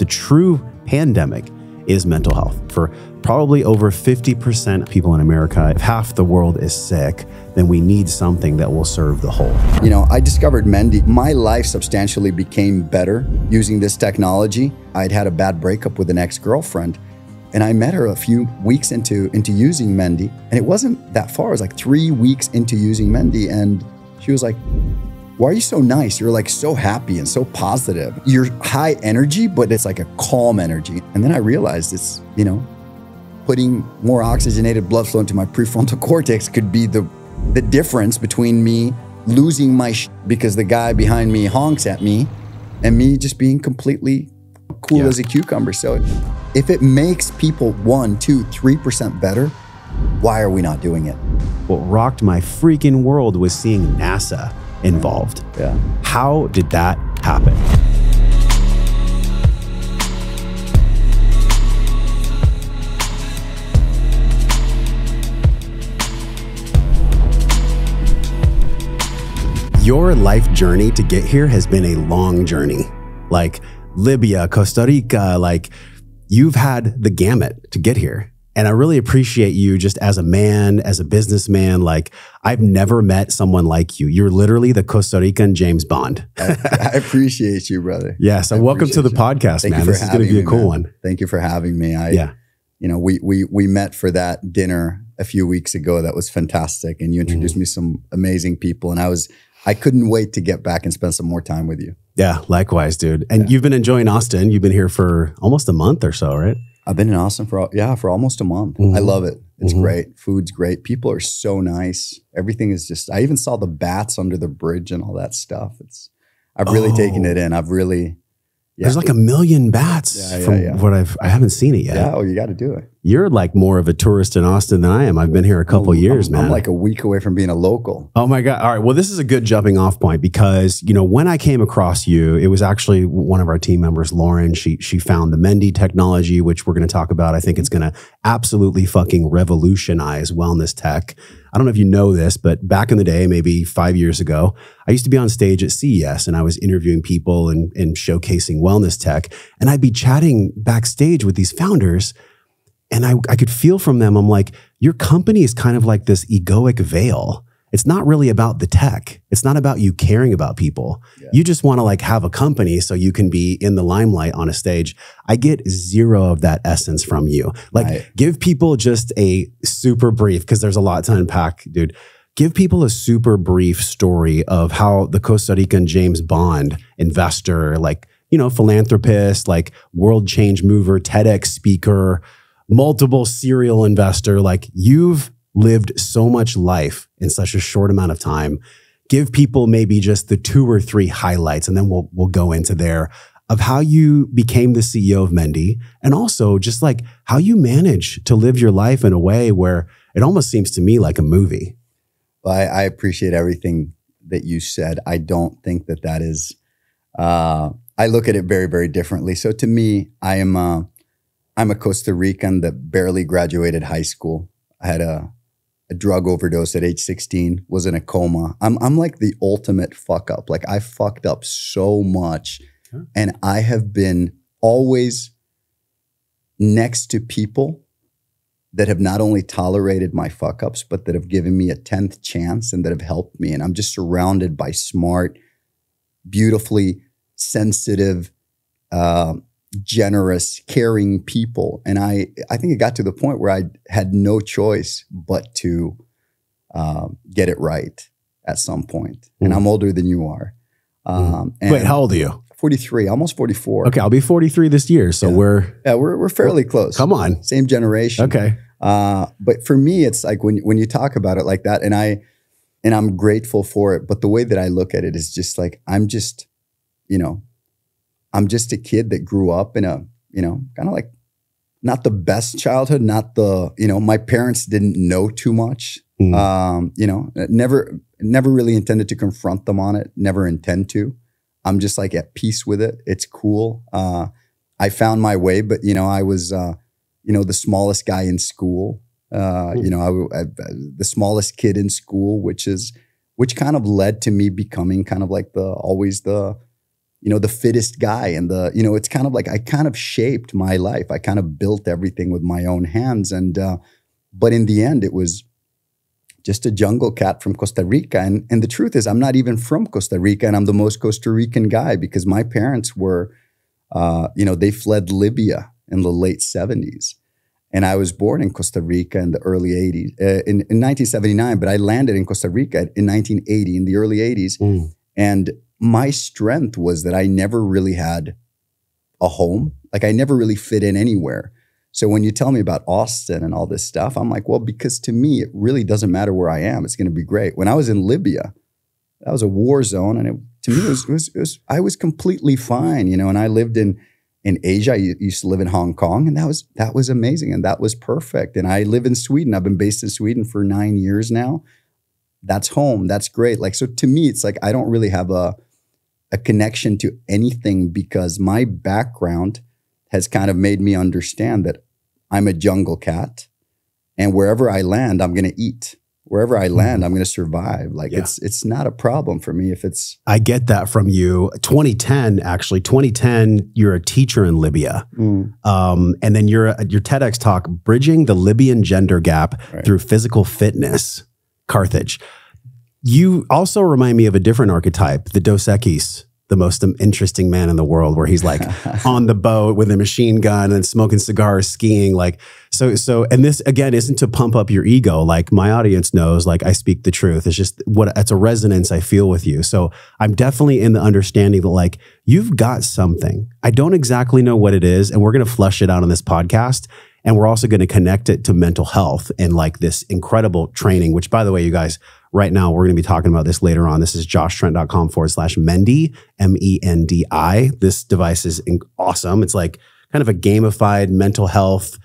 The true pandemic is mental health. For probably over 50% of people in America, if half the world is sick, then we need something that will serve the whole. You know, I discovered Mendi. My life substantially became better using this technology. I'd had a bad breakup with an ex-girlfriend, and I met her a few weeks into using Mendi, and it wasn't that far. It was like 3 weeks into using Mendi, and she was like, "Why are you so nice? You're like so happy and so positive. You're high energy, but it's like a calm energy." And then I realized it's, you know, putting more oxygenated blood flow into my prefrontal cortex could be the difference between me losing my because the guy behind me honks at me and me just being completely cool as a cucumber. So if it makes people 1, 2, 3% better, why are we not doing it? What rocked my freaking world was seeing NASA involved. Yeah. How did that happen? Your life journey to get here has been a long journey. Like Libya, Costa Rica, like you've had the gamut to get here. And I really appreciate you just as a man, as a businessman. Like I've never met someone like you. You're literally the Costa Rican James Bond. I appreciate you, brother. Yeah. So welcome to the podcast, man. This is going to be a cool one. Thank you for having me. You know, we met for that dinner a few weeks ago. That was fantastic. And you introduced me to some amazing people. And I couldn't wait to get back and spend some more time with you. Yeah, likewise, dude. And you've been enjoying Austin. You've been here for almost a month or so, right? I've been in Austin for almost a month. I love it. It's great. Food's great. People are so nice. Everything is just, I even saw the bats under the bridge and all that stuff. I've really taken it in. I've really, there's like 1 million bats from what I haven't seen it yet. Yeah, oh, you got to do it. You're like more of a tourist in Austin than I am. I've been here a couple years, man. I'm like a week away from being a local. Oh my God. All right. Well, this is a good jumping off point because, you know, when I came across you, it was actually one of our team members, Lauren. She found the Mendi technology, which we're going to talk about. I think it's going to absolutely fucking revolutionize wellness tech. I don't know if you know this, but back in the day, maybe 5 years ago, I used to be on stage at CES and I was interviewing people and showcasing wellness tech. And I'd be chatting backstage with these founders and I could feel from them, I'm like, your company is kind of like this egoic veil. It's not really about the tech. It's not about you caring about people. Yeah. You just want to like have a company so you can be in the limelight on a stage. I get zero of that essence from you. Like give people just a super brief, because there's a lot to unpack, dude. Give people a super brief story of how the Costa Rican James Bond investor, like, you know, philanthropist, like world change mover, TEDx speaker, multiple serial investor, like you've lived so much life in such a short amount of time. Give people maybe just the 2 or 3 highlights, and then we'll go into there of how you became the CEO of Mendi, and also just like how you manage to live your life in a way where it almost seems to me like a movie. Well, I appreciate everything that you said. I don't think that is, I look at it very, very differently. So to me, I'm a Costa Rican that barely graduated high school. I had a drug overdose at age 16, was in a coma. I'm like the ultimate fuck up. Like I fucked up so much. Sure. And I have been always next to people that have not only tolerated my fuck ups, but that have given me a 10th chance and that have helped me. And I'm just surrounded by smart, beautifully sensitive, generous, caring people. And I think it got to the point where I had no choice but to get it right at some point. And I'm older than you are. Wait, how old are you? 43, almost 44. Okay, I'll be 43 this year. So we're fairly close. Come on. Same generation. Okay. But for me, it's like when you talk about it like that, and I'm grateful for it. But the way that I look at it is just like, I'm just a kid that grew up in a, kind of like not the best childhood, not the, my parents didn't know too much. Never really intended to confront them on it, never intend to. I'm just like at peace with it. It's cool. I found my way, but I was, the smallest guy in school. The smallest kid in school, which kind of led to me becoming kind of like always the the fittest guy and it's kind of like I kind of shaped my life. I kind of built everything with my own hands. And, but in the end, it was just a jungle cat from Costa Rica. And the truth is, I'm not even from Costa Rica, and I'm the most Costa Rican guy because my parents were, they fled Libya in the late 70s. And I was born in Costa Rica in the early 80s, in 1979, but I landed in Costa Rica in 1980, in the early 80s. And my strength was that I never really had a home. Like I never really fit in anywhere. So when you tell me about Austin and all this stuff, I'm like, well, because to me, it really doesn't matter where I am. It's going to be great. When I was in Libya, that was a war zone. And to me, I was completely fine, and I lived in Asia. I used to live in Hong Kong, and that was amazing. And that was perfect. And I live in Sweden. I've been based in Sweden for 9 years now. That's home. That's great. Like, so to me, it's like, I don't really have a connection to anything because my background has kind of made me understand that I'm a jungle cat, and wherever I land, I'm going to eat. Wherever I land, I'm going to survive. Like it's not a problem for me if it's. I get that from you. 2010, you're a teacher in Libya. And then your TEDx talk, Bridging the Libyan Gender Gap Through Physical Fitness, Carthage. You also remind me of a different archetype, the Dos Equis, the most interesting man in the world, where he's like on the boat with a machine gun and smoking cigars, skiing. Like, so, and this again, isn't to pump up your ego. Like my audience knows, like I speak the truth. It's just it's a resonance I feel with you. So I'm definitely in the understanding that like, you've got something. I don't exactly know what it is. And we're going to flesh it out on this podcast. And we're also going to connect it to mental health and like this incredible training, which by the way, you guys, right now, we're going to be talking about this later on. This is joshtrent.com/Mendi, MENDI. This device is awesome. It's like kind of a gamified mental health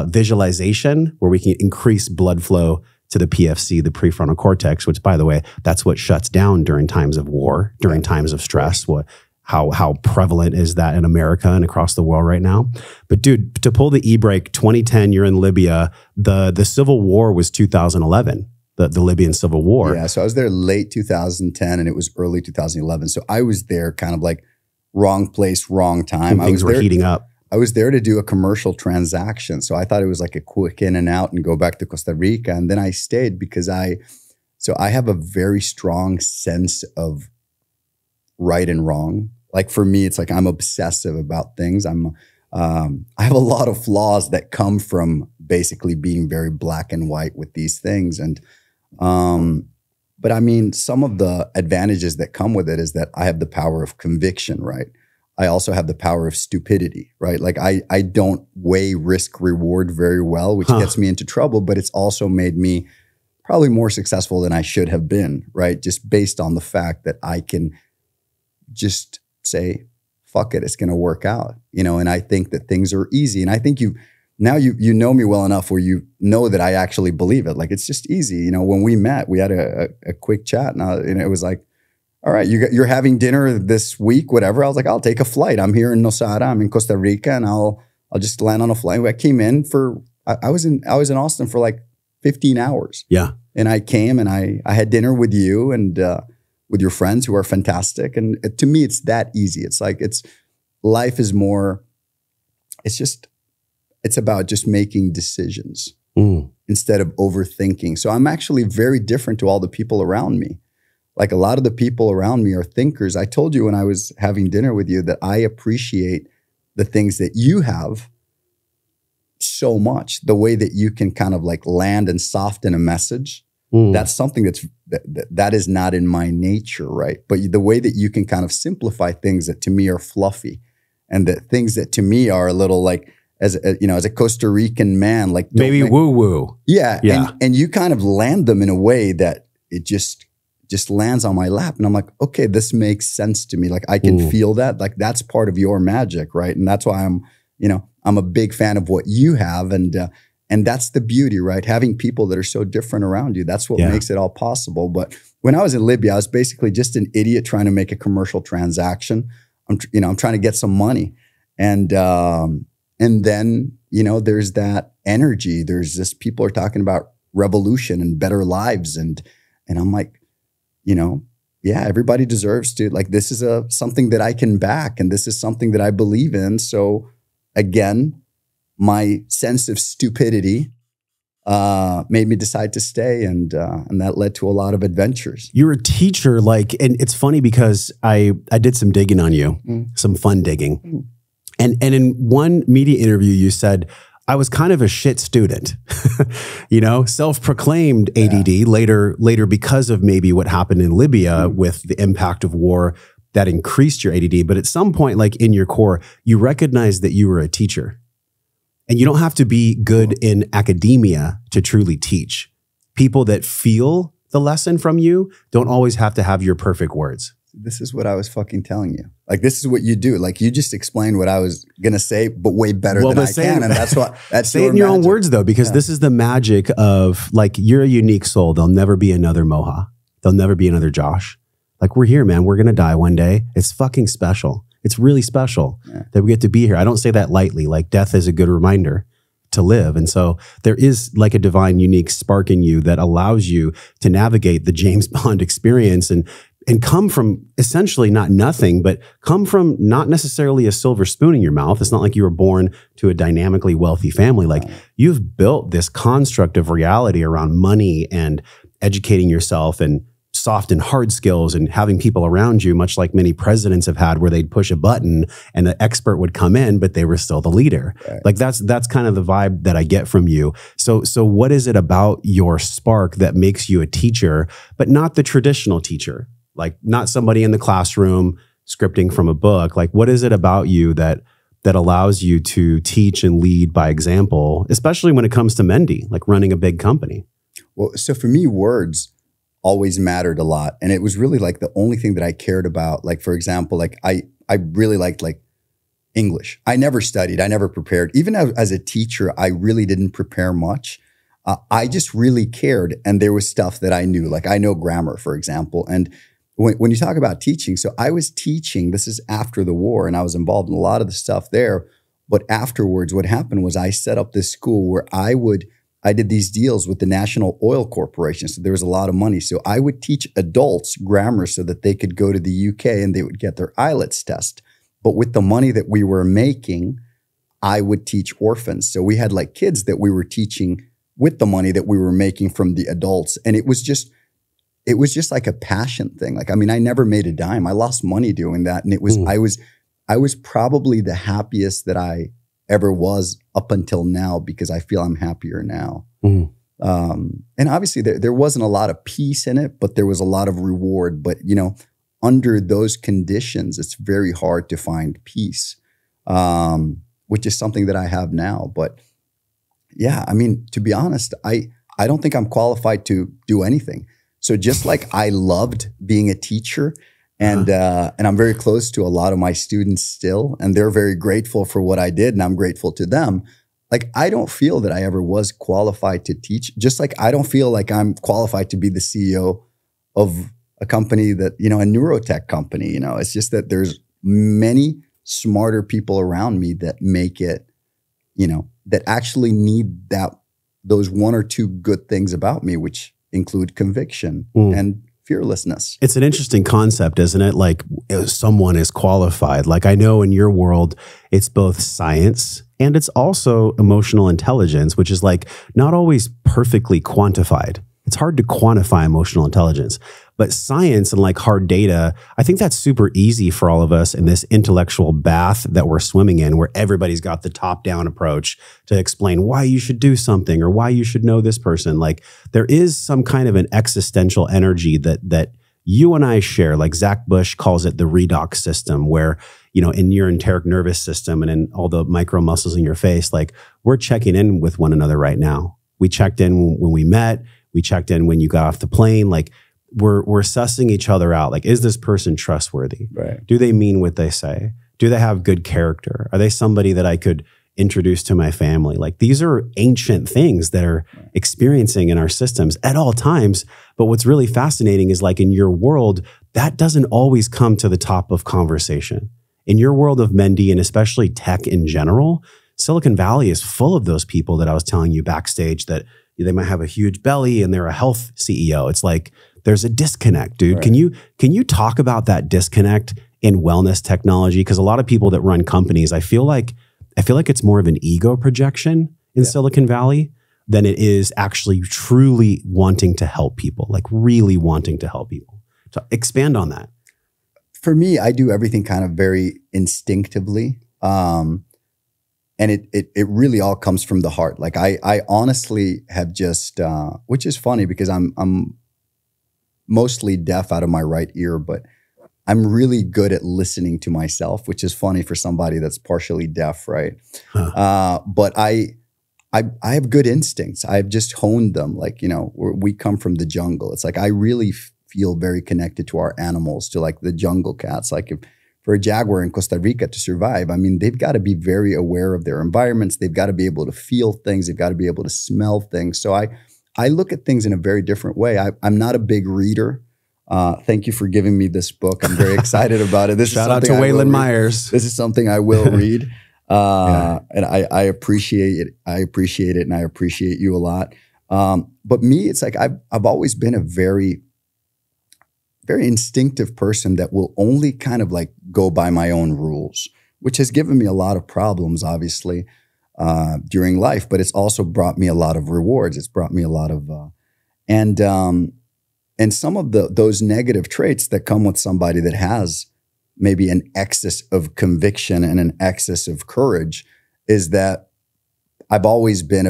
visualization where we can increase blood flow to the PFC, the prefrontal cortex, which by the way, that's what shuts down during times of war, during times of stress. How prevalent is that in America and across the world right now? But dude, to pull the e-brake, 2010, you're in Libya. The civil war was 2011. The Libyan civil war. Yeah, so I was there late 2010 and it was early 2011. So I was there kind of like wrong place, wrong time. Things were heating up. I was there to do a commercial transaction. So I thought it was like a quick in and out and go back to Costa Rica. And then I stayed because I have a very strong sense of right and wrong. Like for me, it's like I'm obsessive about things. I have a lot of flaws that come from basically being very black and white with these things. And but I mean, some of the advantages that come with it is that I have the power of conviction, right? I also have the power of stupidity, right? Like I don't weigh risk reward very well, which gets me into trouble, but it's also made me probably more successful than I should have been, right? Just based on the fact that I can just say, fuck it, it's going to work out, and I think that things are easy. And I think you know me well enough where you know that I actually believe it. Like, it's just easy. When we met, we had a quick chat and it was like, all right, you're having dinner this week, whatever. I was like, I'll take a flight. I'm here in Nosara. I'm in Costa Rica and I'll just land on a flight. I came in I was in Austin for like 15 hours. Yeah. And I came and I had dinner with you and, with your friends who are fantastic. And to me, it's that easy. It's like, life is more, it's about just making decisions instead of overthinking. So I'm actually very different to all the people around me. Like a lot of the people around me are thinkers. I told you when I was having dinner with you that I appreciate the things that you have so much. The way that you can kind of like land and soften a message. That's something that is not in my nature, right? But the way that you can kind of simplify things that to me are fluffy, and that things that to me are a little like, as a Costa Rican man, like maybe woo woo, yeah. And you kind of land them in a way that it just lands on my lap, and I'm like, okay, this makes sense to me. Like I can feel that, like that's part of your magic, right? And that's why I'm a big fan of what you have, and that's the beauty, right? Having people that are so different around you. That's what makes it all possible. But when I was in Libya, I was basically just an idiot trying to make a commercial transaction. I'm trying to get some money. And then, there's that energy. There's this, people are talking about revolution and better lives. And I'm like, yeah, everybody deserves to, like, this is something that I can back, and this is something that I believe in. So again, my sense of stupidity made me decide to stay, and that led to a lot of adventures. You're a teacher, like, and it's funny because I did some digging on you, some fun digging. And in one media interview, you said, I was kind of a shit student, you know, self-proclaimed ADD later because of maybe what happened in Libya with the impact of war that increased your ADD. But at some point, like in your core, you recognized that you were a teacher. And you don't have to be good in academia to truly teach. People that feel the lesson from you don't always have to have your perfect words. This is what I was fucking telling you. Like, this is what you do. Like, you just explained what I was going to say, but way better than I can. And that's what, that's say it in your own words though, because this is the magic of, like, you're a unique soul. There'll never be another Moha. There'll never be another Josh. Like, we're here, man. We're going to die one day. It's fucking special. It's really special that we get to be here. I don't say that lightly. Like, death is a good reminder to live. And so there is like a divine, unique spark in you that allows you to navigate the James Bond experience and come from essentially not nothing, but come from not necessarily a silver spoon in your mouth. It's not like you were born to a dynamically wealthy family. Like, you've built this construct of reality around money and educating yourself and soft and hard skills and having people around you, much like many presidents have had, where they'd push a button and the expert would come in, but they were still the leader. Right. Like, that's kind of the vibe that I get from you. So what is it about your spark that makes you a teacher, but not the traditional teacher? Like, not somebody in the classroom scripting from a book. Like, what is it about you that allows you to teach and lead by example, especially when it comes to Mendi, like running a big company? Well, so for me, words always mattered a lot. And it was really like the only thing that I cared about. Like, for example, like I really liked like English. I never studied. I never prepared. Even as a teacher, I really didn't prepare much. I just really cared. And there was stuff that I knew. Like, I know grammar, for example. And when you talk about teaching, so I was teaching, this is after the war, and I was involved in a lot of the stuff there. But afterwards, what happened was I set up this school where I did these deals with the National Oil Corporation. So there was a lot of money. So I would teach adults grammar so that they could go to the UK and they would get their IELTS test. But with the money that we were making, I would teach orphans. So we had like kids that we were teaching with the money that we were making from the adults. And it was just like a passion thing. Like, I mean, I never made a dime. I lost money doing that. And it was, I was probably the happiest that I ever was up until now, because I feel I'm happier now. And obviously there wasn't a lot of peace in it, but there was a lot of reward. But, you know, under those conditions, it's very hard to find peace, which is something that I have now. But yeah, I mean, to be honest, I don't think I'm qualified to do anything. So just like I loved being a teacher, and I'm very close to a lot of my students still, and they're very grateful for what I did, and I'm grateful to them. Like, I don't feel that I ever was qualified to teach, just like I don't feel like I'm qualified to be the CEO of a company that, you know, a neurotech company. You know, it's just that there's many smarter people around me that make it, you know, that actually need those one or two good things about me, which include conviction and fearlessness. It's an interesting concept, isn't it? Like, someone is qualified. Like, I know in your world, it's both science and it's also emotional intelligence, which is like not always perfectly quantified. It's hard to quantify emotional intelligence, but science and like hard data, I think that's super easy for all of us in this intellectual bath that we're swimming in, where everybody's got the top-down approach to explain why you should do something or why you should know this person. Like, there is some kind of an existential energy that you and I share. Like, Zach Bush calls it the redox system, where, you know, in your enteric nervous system and in all the micro muscles in your face, like, we're checking in with one another right now. We checked in when we met. We checked in when you got off the plane. Like, we're sussing each other out. Like, is this person trustworthy? Right. Do they mean what they say? Do they have good character? Are they somebody that I could introduce to my family? Like, these are ancient things that are experiencing in our systems at all times. But what's really fascinating is, like, in your world, that doesn't always come to the top of conversation. In your world of Mendi, and especially tech in general, Silicon Valley is full of those people that I was telling you backstage, that they might have a huge belly and they're a health CEO. It's like there's a disconnect, dude. Right. Can you talk about that disconnect in wellness technology? Because a lot of people that run companies, I feel like it's more of an ego projection in Silicon Valley than it is actually truly wanting to help people, like really wanting to help people. So expand on that. For me, I do everything kind of very instinctively. And it really all comes from the heart. Like I honestly have just, which is funny because I'm mostly deaf out of my right ear, but I'm really good at listening to myself, which is funny for somebody that's partially deaf, right? But I have good instincts. I've just honed them. Like, you know, we come from the jungle. It's like I really feel very connected to our animals, to like the jungle cats. Like for a jaguar in Costa Rica to survive, I mean, they've got to be very aware of their environments. They've got to be able to feel things. They've got to be able to smell things. So I look at things in a very different way. I'm not a big reader. Thank you for giving me this book. I'm very excited about it. Shout out to Waylon Myers. This is something I will read. And I appreciate it. I appreciate it. And I appreciate you a lot. But me, it's like, I've always been a very, very instinctive person that will only kind of like go by my own rules, which has given me a lot of problems, obviously, during life, but it's also brought me a lot of rewards. It's brought me a lot of, and some of those negative traits that come with somebody that has maybe an excess of conviction and an excess of courage is that I've always been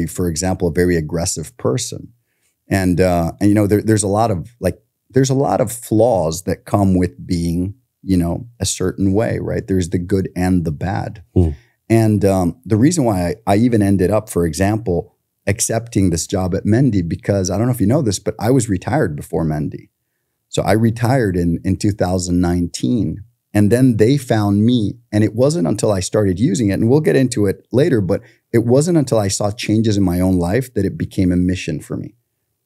for example, a very aggressive person. And you know, there's a lot of flaws that come with being, you know, a certain way, right? There's the good and the bad. And the reason why I even ended up, for example, accepting this job at Mendi, because I don't know if you know this, but I was retired before Mendi. So I retired in 2019, and then they found me. And it wasn't until I started using it, and we'll get into it later, but it wasn't until I saw changes in my own life that it became a mission for me.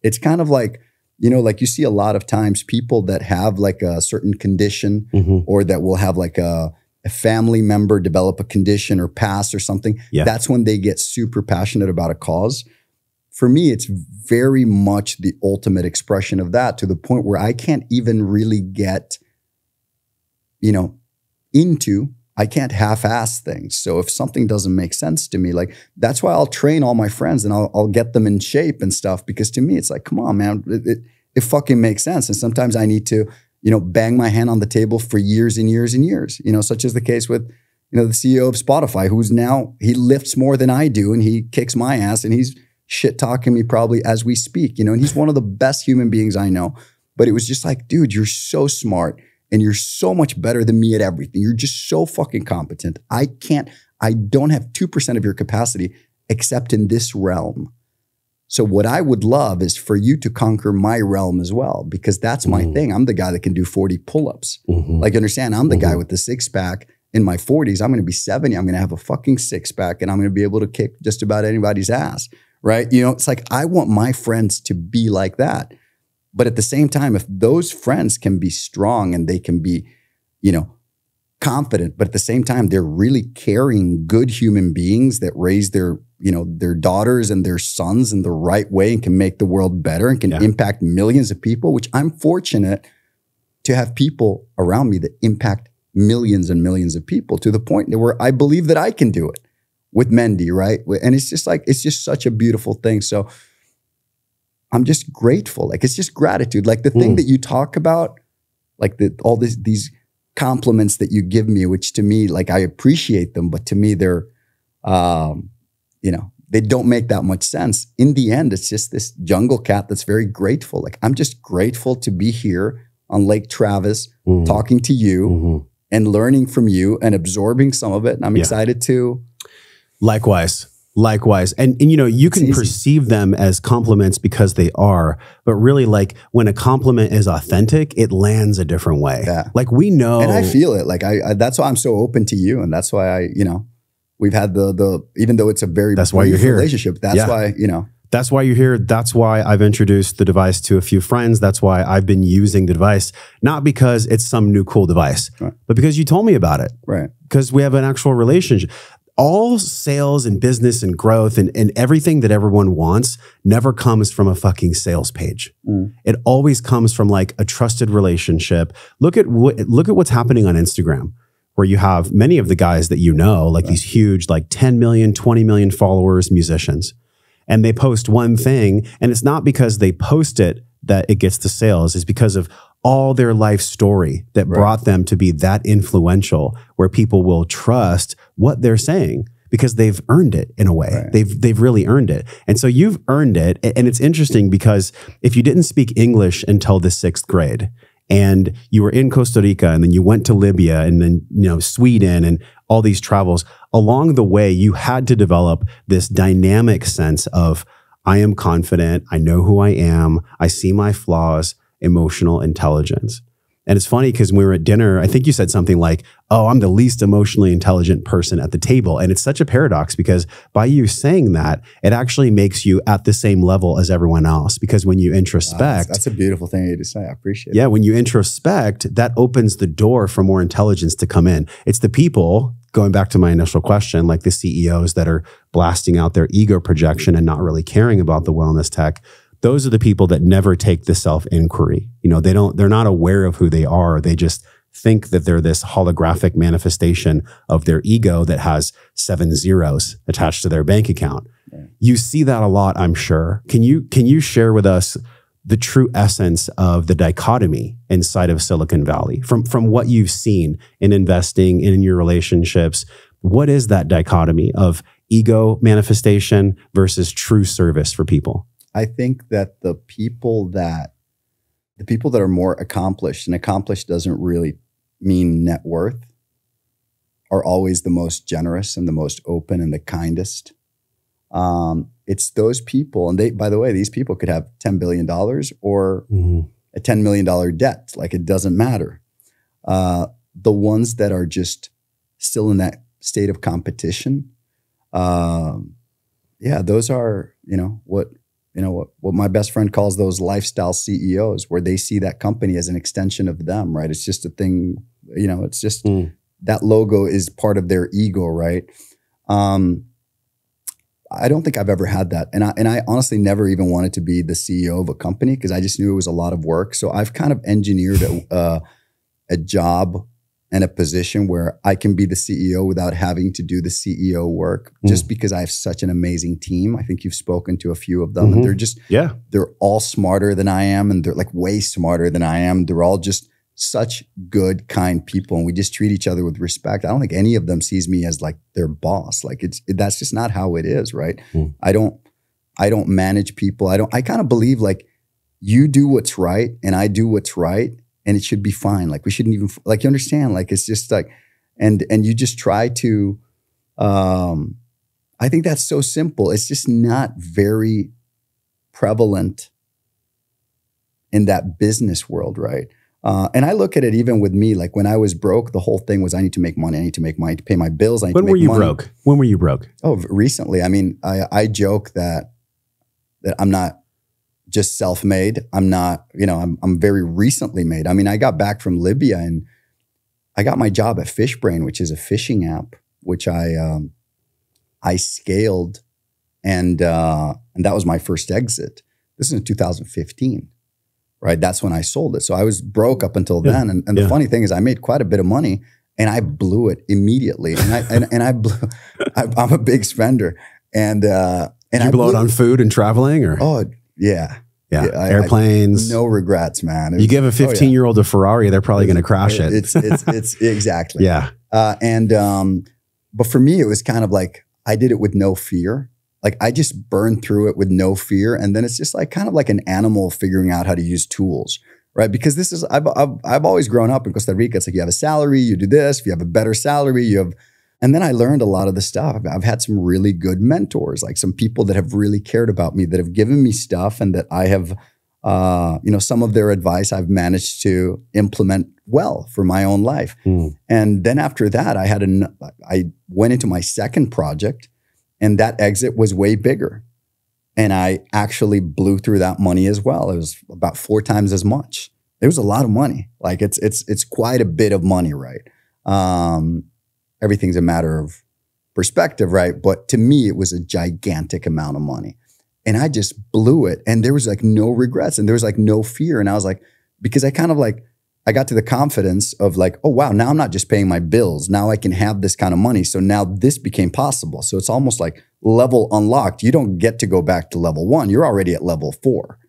It's kind of like, you know, like you see a lot of times people that have like a certain condition or that will have like a family member develop a condition or pass or something. Yeah. That's when they get super passionate about a cause. For me, it's very much the ultimate expression of that, to the point where I can't even really get, you know, I can't half-ass things. So if something doesn't make sense to me, like that's why I'll train all my friends and I'll get them in shape and stuff, because to me, it's like, come on, man, it fucking makes sense. And sometimes I need to, you know, bang my hand on the table for years and years and years, you know, such as the case with, you know, the CEO of Spotify, who's now, he lifts more than I do and he kicks my ass and he's shit talking me probably as we speak, you know, and he's one of the best human beings I know. But it was just like, dude, you're so smart and you're so much better than me at everything. You're just so fucking competent. I don't have 2% of your capacity except in this realm. So what I would love is for you to conquer my realm as well, because that's my thing. I'm the guy that can do 40 pull-ups. Like, understand, I'm the guy with the six-pack. In my 40s, I'm going to be 70. I'm going to have a fucking six-pack and I'm going to be able to kick just about anybody's ass, right? You know, it's like, I want my friends to be like that. But at the same time, if those friends can be strong and they can be, you know, confident, but at the same time, they're really caring, good human beings that raise their, you know, their daughters and their sons in the right way and can make the world better and can impact millions of people, which I'm fortunate to have people around me that impact millions and millions of people, to the point where I believe that I can do it with Mendi, right? And it's just like, it's just such a beautiful thing. So I'm just grateful. Like, it's just gratitude. Like the thing that you talk about, like all these compliments that you give me, which to me, like, I appreciate them, but to me, they're, you know, they don't make that much sense. In the end, it's just this jungle cat that's very grateful. Like, I'm just grateful to be here on Lake Travis, talking to you and learning from you and absorbing some of it. And I'm excited to. Likewise. And you know, you can perceive them as compliments because they are, but really, like, when a compliment is authentic, it lands a different way. Yeah. Like, we know. And I feel it. Like, I that's why I'm so open to you. And that's why you know, we've had the even though it's a very that's why you're here. Relationship. That's why, you know. That's why you're here. That's why I've introduced the device to a few friends. That's why I've been using the device, not because it's some new cool device, but because you told me about it. Right. Because we have an actual relationship. all sales and business and growth and everything that everyone wants never comes from a fucking sales page. It always comes from like a trusted relationship. Look at what's happening on Instagram, where you have many of the guys that you know, like these huge, like 10 million, 20 million followers, musicians. And they post one thing, and it's not because they post it that it gets the sales. It's because of all their life story that brought them to be that influential, where people will trust what they're saying because they've earned it in a way. They've really earned it. And so you've earned it. And it's interesting because if you didn't speak English until the 6th grade, and you were in Costa Rica, and then you went to Libya, and then, you know, Sweden, and all these travels, along the way, you had to develop this dynamic sense of, I am confident, I know who I am, I see my flaws, emotional intelligence. And it's funny because when we were at dinner, I think you said something like, oh, I'm the least emotionally intelligent person at the table. And it's such a paradox because by you saying that, it actually makes you at the same level as everyone else. Because when you introspect, wow, that's a beautiful thing to say. I appreciate it. Yeah, when you introspect, that opens the door for more intelligence to come in. It's the people, going back to my initial question, like the CEOs that are blasting out their ego projection and not really caring about the wellness tech. Those are the people that never take the self-inquiry. You know, they're not aware of who they are. They just think that they're this holographic manifestation of their ego that has 7 zeros attached to their bank account. Yeah. You see that a lot, I'm sure. Can you share with us the true essence of the dichotomy inside of Silicon Valley from what you've seen in investing and in your relationships? What is that dichotomy of ego manifestation versus true service for people? I think that the people that are more accomplished, and accomplished doesn't really mean net worth, are always the most generous and the most open and the kindest. It's those people, and by the way, these people could have $10 billion or a $10 million debt. Like, it doesn't matter. The ones that are just still in that state of competition, those are, what my best friend calls those lifestyle CEOs, where they see that company as an extension of them, right? It's just a thing, it's just that logo is part of their ego, right? I don't think I've ever had that. And I honestly never even wanted to be the CEO of a company because I just knew it was a lot of work. So I've kind of engineered a job and a position where I can be the CEO without having to do the CEO work, just because I have such an amazing team. I think you've spoken to a few of them, and they're just, they're all smarter than I am, and they're like way smarter than I am. They're all just such good, kind people, and we just treat each other with respect. I don't think any of them sees me as like their boss. Like that's just not how it is, right? I don't manage people. I kind of believe like you do what's right and I do what's right, and it should be fine. Like we shouldn't even, like, you understand, like it's just like, and you just try to, I think that's so simple. It's just not very prevalent in that business world, right? And I look at it even with me, like when I was broke, the whole thing was I need to make money. I need to make money to pay my bills. I need to make money. When were you broke? When were you broke? Oh, recently. I mean, I joke that I'm not just self-made. I'm not, I'm very recently made. I mean, I got back from Libya and I got my job at Fishbrain, which is a fishing app, which I scaled, and that was my first exit. This is in 2015. Right, that's when I sold it. So I was broke up until then, and the funny thing is, I made quite a bit of money, and I blew it immediately. And I blew. I'm a big spender, and did you blow it on food and traveling, or? Oh yeah, airplanes. No regrets, man. You give a 15-year-old a Ferrari, they're probably going to crash it. It's exactly. Yeah. But for me, it was kind of like I did it with no fear. Like I just burned through it with no fear. And then it's just like kind of like an animal figuring out how to use tools, right? Because this is, I've always grown up in Costa Rica. It's like you have a salary, you do this. If you have a better salary, you have, and then I learned a lot of the stuff. I've had some really good mentors, like some people that have really cared about me, that have given me stuff, and that I have, some of their advice I've managed to implement well for my own life. And then after that, I went into my second project. And that exit was way bigger. And I actually blew through that money as well. It was about 4 times as much. It was a lot of money. Like it's quite a bit of money, right? Everything's a matter of perspective, right? But to me, it was a gigantic amount of money. And I just blew it. And there was like no regrets and there was like no fear. And I was like, because I kind of like, I got to the confidence of like, oh, wow, now I'm not just paying my bills. Now I can have this kind of money. So now this became possible. So it's almost like level unlocked. You don't get to go back to level 1. You're already at level 4.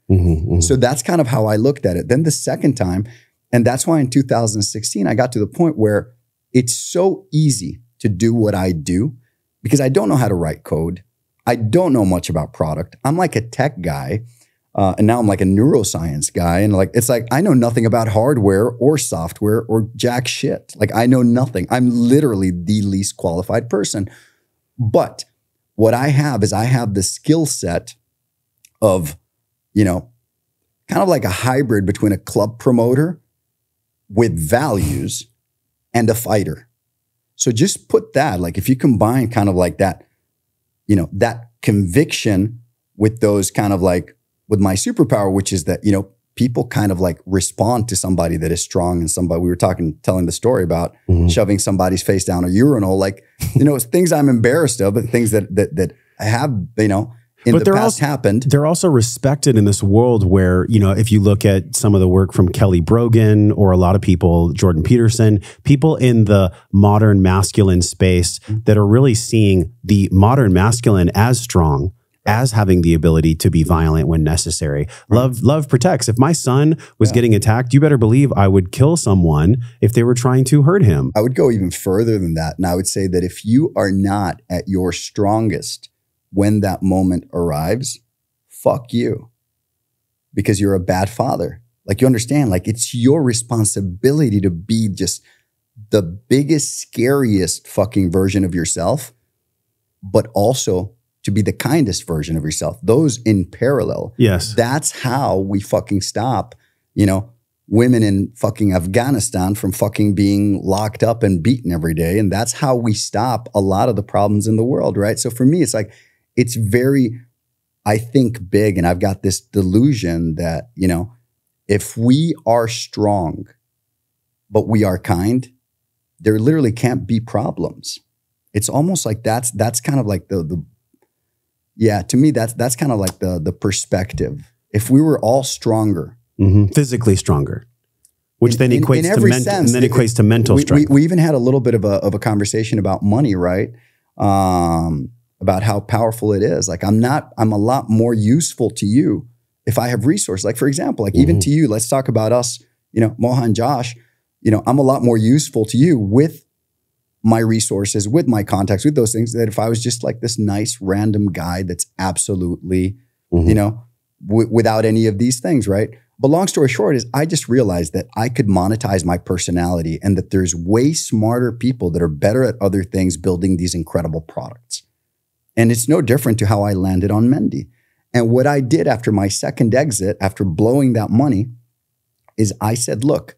So that's kind of how I looked at it. Then the second time, and that's why in 2016, I got to the point where it's so easy to do what I do because I don't know how to write code. I don't know much about product. I'm like a tech guy. And now I'm like a neuroscience guy. And like, it's like, I know nothing about hardware or software or jack shit. Like I know nothing. I'm literally the least qualified person. But what I have is I have the skill set of, you know, kind of like a hybrid between a club promoter with values and a fighter. So just put that, like if you combine kind of like that, you know, that conviction with those kind of like, with my superpower, which is that, you know, people kind of like respond to somebody that is strong and somebody, we were telling the story about shoving somebody's face down a urinal, like, you know, it's things I'm embarrassed of, but things that I have, you know, in the past happened. They're also respected in this world where, you know, if you look at some of the work from Kelly Brogan or a lot of people, Jordan Peterson, people in the modern masculine space that are really seeing the modern masculine as strong, as having the ability to be violent when necessary. Love protects. If my son was getting attacked, you better believe I would kill someone if they were trying to hurt him. I would go even further than that. And I would say that if you are not at your strongest when that moment arrives, fuck you. Because you're a bad father. Like you understand, like it's your responsibility to be just the biggest, scariest fucking version of yourself, but also to be the kindest version of yourself. Those in parallel. Yes. That's how we fucking stop, you know, women in fucking Afghanistan from fucking being locked up and beaten every day. And that's how we stop a lot of the problems in the world, right? So for me, it's like, it's very, I think big, and I've got this delusion that, you know, if we are strong, but we are kind, there literally can't be problems. It's almost like that's kind of like yeah, to me, that's kind of like the perspective. If we were all stronger, physically stronger, which then equates to mental, and then equates to mental strength. We even had a little bit of a conversation about money, right? About how powerful it is. Like I'm a lot more useful to you if I have resources. Like for example, like even to you, let's talk about us, you know, Moha and Josh, you know, I'm a lot more useful to you with my resources, with my contacts, with those things that if I was just like this nice random guy that's absolutely, you know, without any of these things, right? But long story short is I just realized that I could monetize my personality and that there's way smarter people that are better at other things building these incredible products. And it's no different to how I landed on Mendi. And what I did after my second exit, after blowing that money, is I said, look,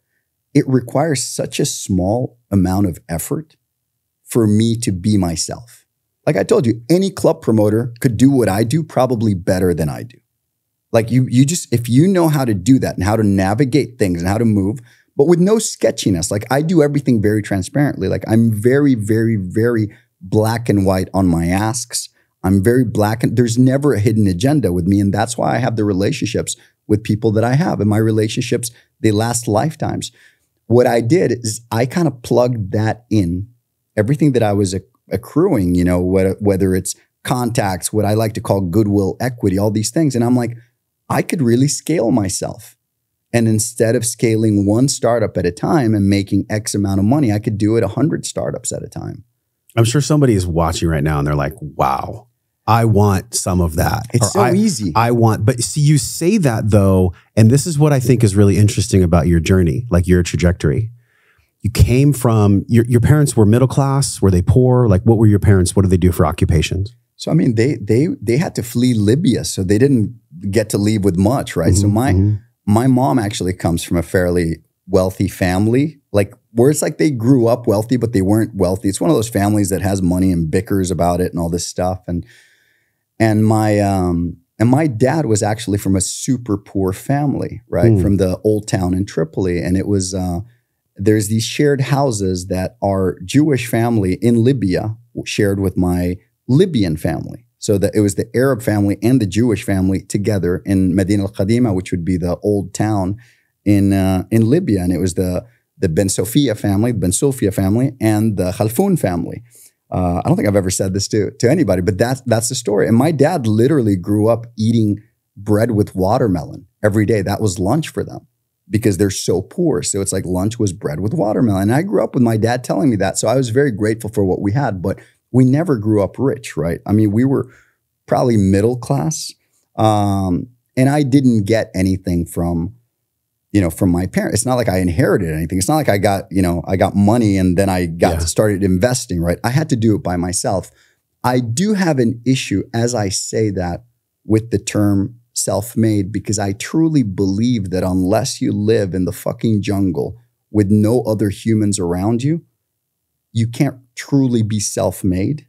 it requires such a small amount of effort for me to be myself. Like I told you, any club promoter could do what I do probably better than I do. Like you just, if you know how to do that and how to navigate things and how to move, but with no sketchiness, like I do everything very transparently. Like I'm very, very, very black and white on my asks. I'm very black and there's never a hidden agenda with me. And that's why I have the relationships with people that I have. And my relationships, they last lifetimes. What I did is I kind of plugged that in, everything that I was accruing, you know, whether it's contacts, what I like to call goodwill equity, all these things. And I'm like, I could really scale myself. And instead of scaling one startup at a time and making X amount of money, I could do it 100 startups at a time. I'm sure somebody is watching right now and they're like, wow, I want some of that. It's so easy. But see, you say that though, and this is what I think is really interesting about your journey, like your trajectory. You came from, your parents were middle class, were they poor? Like what were your parents, what did they do for occupations? So, I mean, they had to flee Libya, so they didn't get to leave with much, right? So my mom actually comes from a fairly wealthy family, like where it's like they grew up wealthy, but they weren't wealthy. It's one of those families that has money and bickers about it and all this stuff. And my dad was actually from a super poor family, right? From the old town in Tripoli. And it was, there's these shared houses that are Jewish family in Libya shared with my Libyan family. So that it was the Arab family and the Jewish family together in Medina al-Qadima, which would be the old town in Libya. And it was the Ben Sofia family, and the Khalfoun family. I don't think I've ever said this to anybody, but that's the story. And my dad literally grew up eating bread with watermelon every day. That was lunch for them because they're so poor. So it's like lunch was bread with watermelon. And I grew up with my dad telling me that. So I was very grateful for what we had, but we never grew up rich, right? I mean, we were probably middle class. And I didn't get anything from my parents. It's not like I inherited anything. It's not like I got money and then I started investing, right? I had to do it by myself. I do have an issue as I say that with the term self-made, because I truly believe that unless you live in the fucking jungle with no other humans around you, you can't truly be self-made.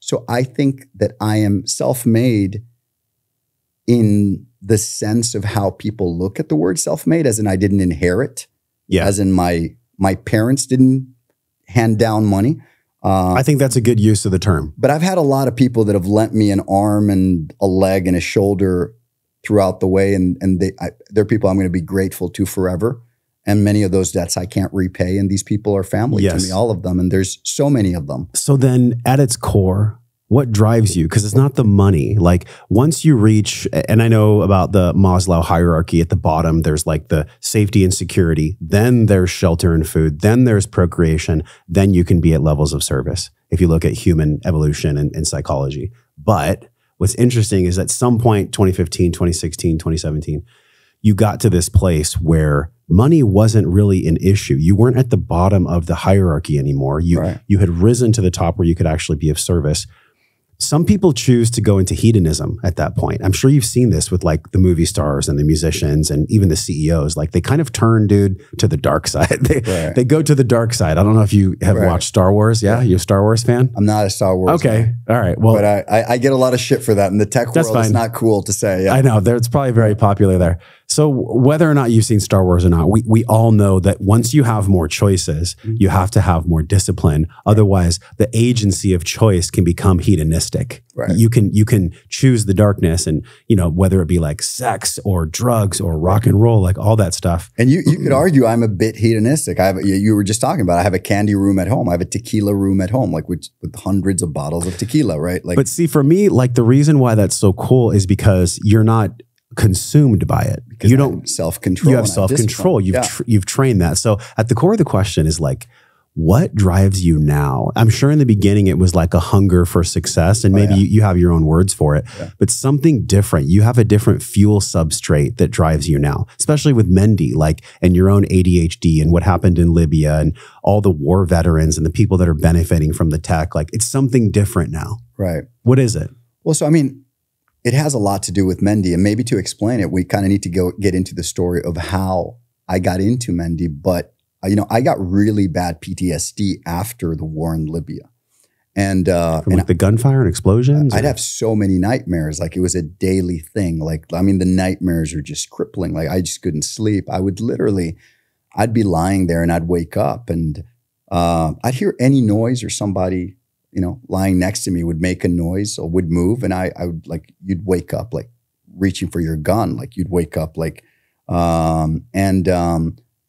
So I think that I am self-made in the sense of how people look at the word self-made, as in I didn't inherit, as in my parents didn't hand down money. I think that's a good use of the term. But I've had a lot of people that have lent me an arm and a leg and a shoulder throughout the way, and they're people I'm going to be grateful to forever. And many of those debts I can't repay, and these people are family to me, all of them, and there's so many of them. So then at its core, what drives you? Because it's not the money. Like once you reach, and I know about the Maslow hierarchy, at the bottom, there's like the safety and security, then there's shelter and food, then there's procreation, then you can be at levels of service if you look at human evolution and psychology. But what's interesting is at some point, 2015, 2016, 2017, you got to this place where money wasn't really an issue. You weren't at the bottom of the hierarchy anymore. You had risen to the top where you could actually be of service. Some people choose to go into hedonism at that point. I'm sure you've seen this with like the movie stars and the musicians and even the CEOs. Like they kind of turn, dude, to the dark side. They go to the dark side. I don't know if you have watched Star Wars. Yeah, you're a Star Wars fan? I'm not a Star Wars fan. All right. Well, but I get a lot of shit for that. In the tech world, it's not cool to say. Yeah. I know. It's probably very popular there. So whether or not you've seen Star Wars or not, we all know that once you have more choices, you have to have more discipline. Otherwise, the agency of choice can become hedonistic. Right. You can choose the darkness, and whether it be like sex or drugs or rock and roll, like all that stuff. And you could argue I'm a bit hedonistic. You were just talking about I have a candy room at home. I have a tequila room at home, like with hundreds of bottles of tequila, right? Like, but see, for me, like the reason why that's so cool is because you're not consumed by it. Because you don't self-control. You have self-control. You've trained that. So at the core of the question is like, what drives you now? I'm sure in the beginning it was like a hunger for success, and maybe you have your own words for it, but something different. You have a different fuel substrate that drives you now, especially with Mendi, like, and your own ADHD and what happened in Libya and all the war veterans and the people that are benefiting from the tech. Like it's something different now. Right. What is it? Well, so I mean, it has a lot to do with Mendi, and maybe to explain it, we kind of need to get into the story of how I got into Mendi. But I got really bad PTSD after the war in Libya, and like the gunfire and explosions. I'd have so many nightmares. Like it was a daily thing. Like the nightmares are just crippling. Like I just couldn't sleep. I'd be lying there and I'd wake up and I'd hear any noise, or somebody lying next to me would make a noise or would move, and I would you'd wake up like reaching for your gun, like you'd wake up like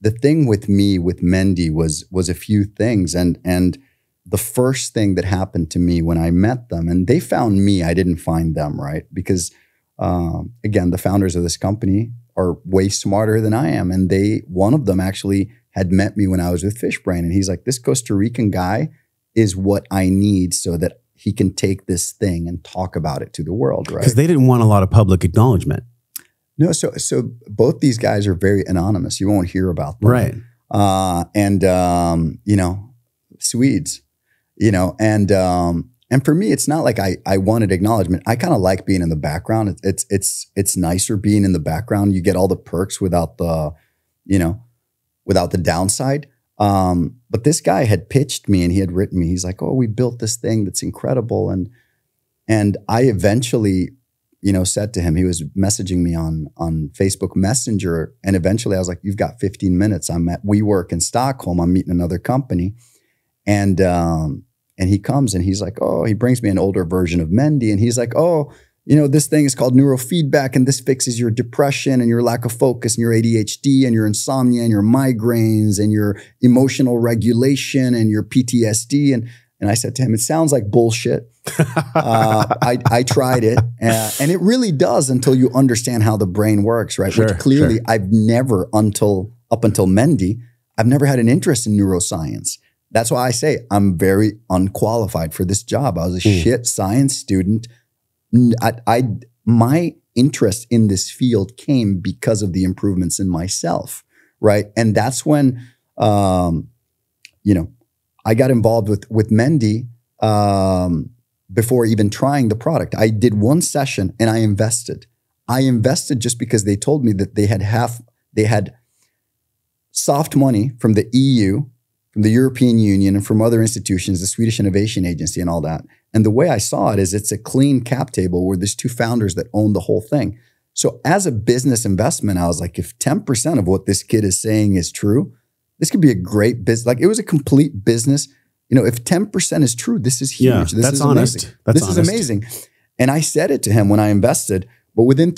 the thing with me with Mendi was a few things, and the first thing that happened to me when I met them, and they found me, I didn't find them, right? Because again, the founders of this company are way smarter than I am, and one of them actually had met me when I was with Fishbrain, and he's like, this Costa Rican guy is what I need so that he can take this thing and talk about it to the world, right? Because they didn't want a lot of public acknowledgement. No, so both these guys are very anonymous. You won't hear about them. Right. Swedes, and for me, it's not like I wanted acknowledgement. I kind of like being in the background. It's nicer being in the background. You get all the perks without the downside. But this guy had pitched me and he had written me. He's like, oh, we built this thing that's incredible. And I eventually, said to him, he was messaging me on Facebook Messenger. And eventually I was like, you've got 15 minutes. I'm at WeWork in Stockholm. I'm meeting another company. And And he comes and he's like, oh, he brings me an older version of Mendi. And he's like, oh, you know, this thing is called neurofeedback and this fixes your depression and your lack of focus and your ADHD and your insomnia and your migraines and your emotional regulation and your PTSD. And I said to him, it sounds like bullshit. I tried it and it really does until you understand how the brain works, right? Sure, which clearly sure. I've never up until Mendi, I've never had an interest in neuroscience. That's why I say I'm very unqualified for this job. I was a shit science student. My interest in this field came because of the improvements in myself, right? And that's when, you know, I got involved with Mendi before even trying the product. I did one session and I invested. I invested just because they told me that they had soft money from the EU, from the European Union, and from other institutions, the Swedish Innovation Agency and all that. And the way I saw it is it's a clean cap table where there's two founders that own the whole thing. So as a business investment, I was like, if 10% of what this kid is saying is true, this could be a great business. Like it was a complete business. You know, if 10% is true, this is huge. Yeah, this that's is honest. amazing. That's this honest. is amazing. And I said it to him when I invested, but within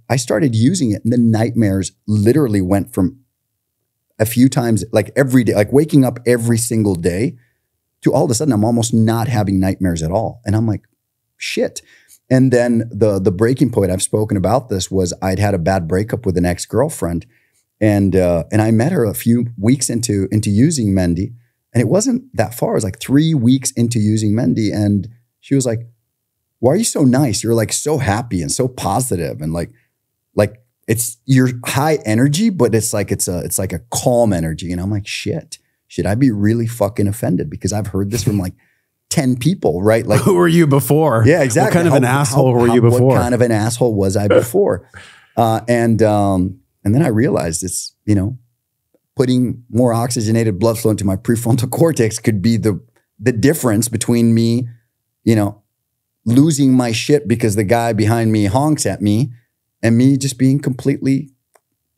I started using it and the nightmares literally went from a few times, like every day, like waking up every single day to all of a sudden I'm almost not having nightmares at all. And I'm like, shit. And then the breaking point, I've spoken about this, was I'd had a bad breakup with an ex-girlfriend. And I met her a few weeks into using Mendi. And it wasn't that far. It was like 3 weeks into using Mendi. And she was like, why are you so nice? You're like so happy and so positive. And like it's your high energy, but it's like a calm energy. And I'm like, shit, should I be really fucking offended? Because I've heard this from like 10 people, right? Like, who were you before? Yeah, exactly. What kind of an asshole were you before? What kind of an asshole was I before? And then I realized it's, you know, putting more oxygenated blood flow into my prefrontal cortex could be the difference between me, you know, losing my shit because the guy behind me honks at me and me just being completely,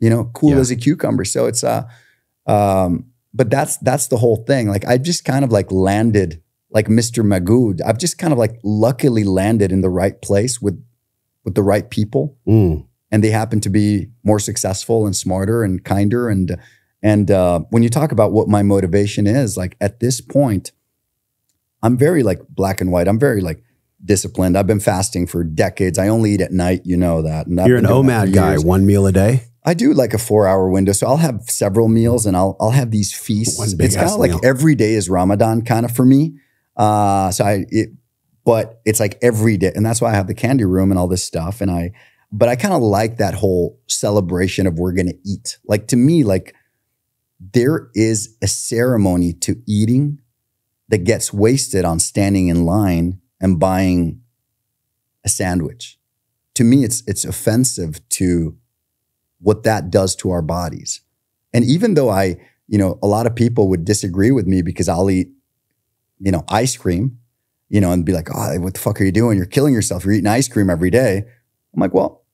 you know, cool as a cucumber. So it's, but that's the whole thing. Like I just kind of like landed like Mr. Magoo. I've just kind of like luckily landed in the right place with the right people. And they happen to be more successful and smarter and kinder. And when you talk about what my motivation is, like at this point, I'm very like black and white. I'm very like disciplined. I've been fasting for decades. I only eat at night. You know that. And you're an OMAD guy, 1 meal a day? I do like a 4-hour window. So I'll have several meals and I'll have these feasts. It's kind of like every day is Ramadan kind of for me. But it's like every day. And that's why I have the candy room and all this stuff. But I kind of like that whole celebration of we're going to eat. Like to me, like there is a ceremony to eating that gets wasted on standing in line and buying a sandwich. To me, it's offensive to what that does to our bodies. And even though a lot of people would disagree with me because I'll eat, you know, ice cream, you know, and be like, oh, what the fuck are you doing? You're killing yourself. You're eating ice cream every day. I'm like, well,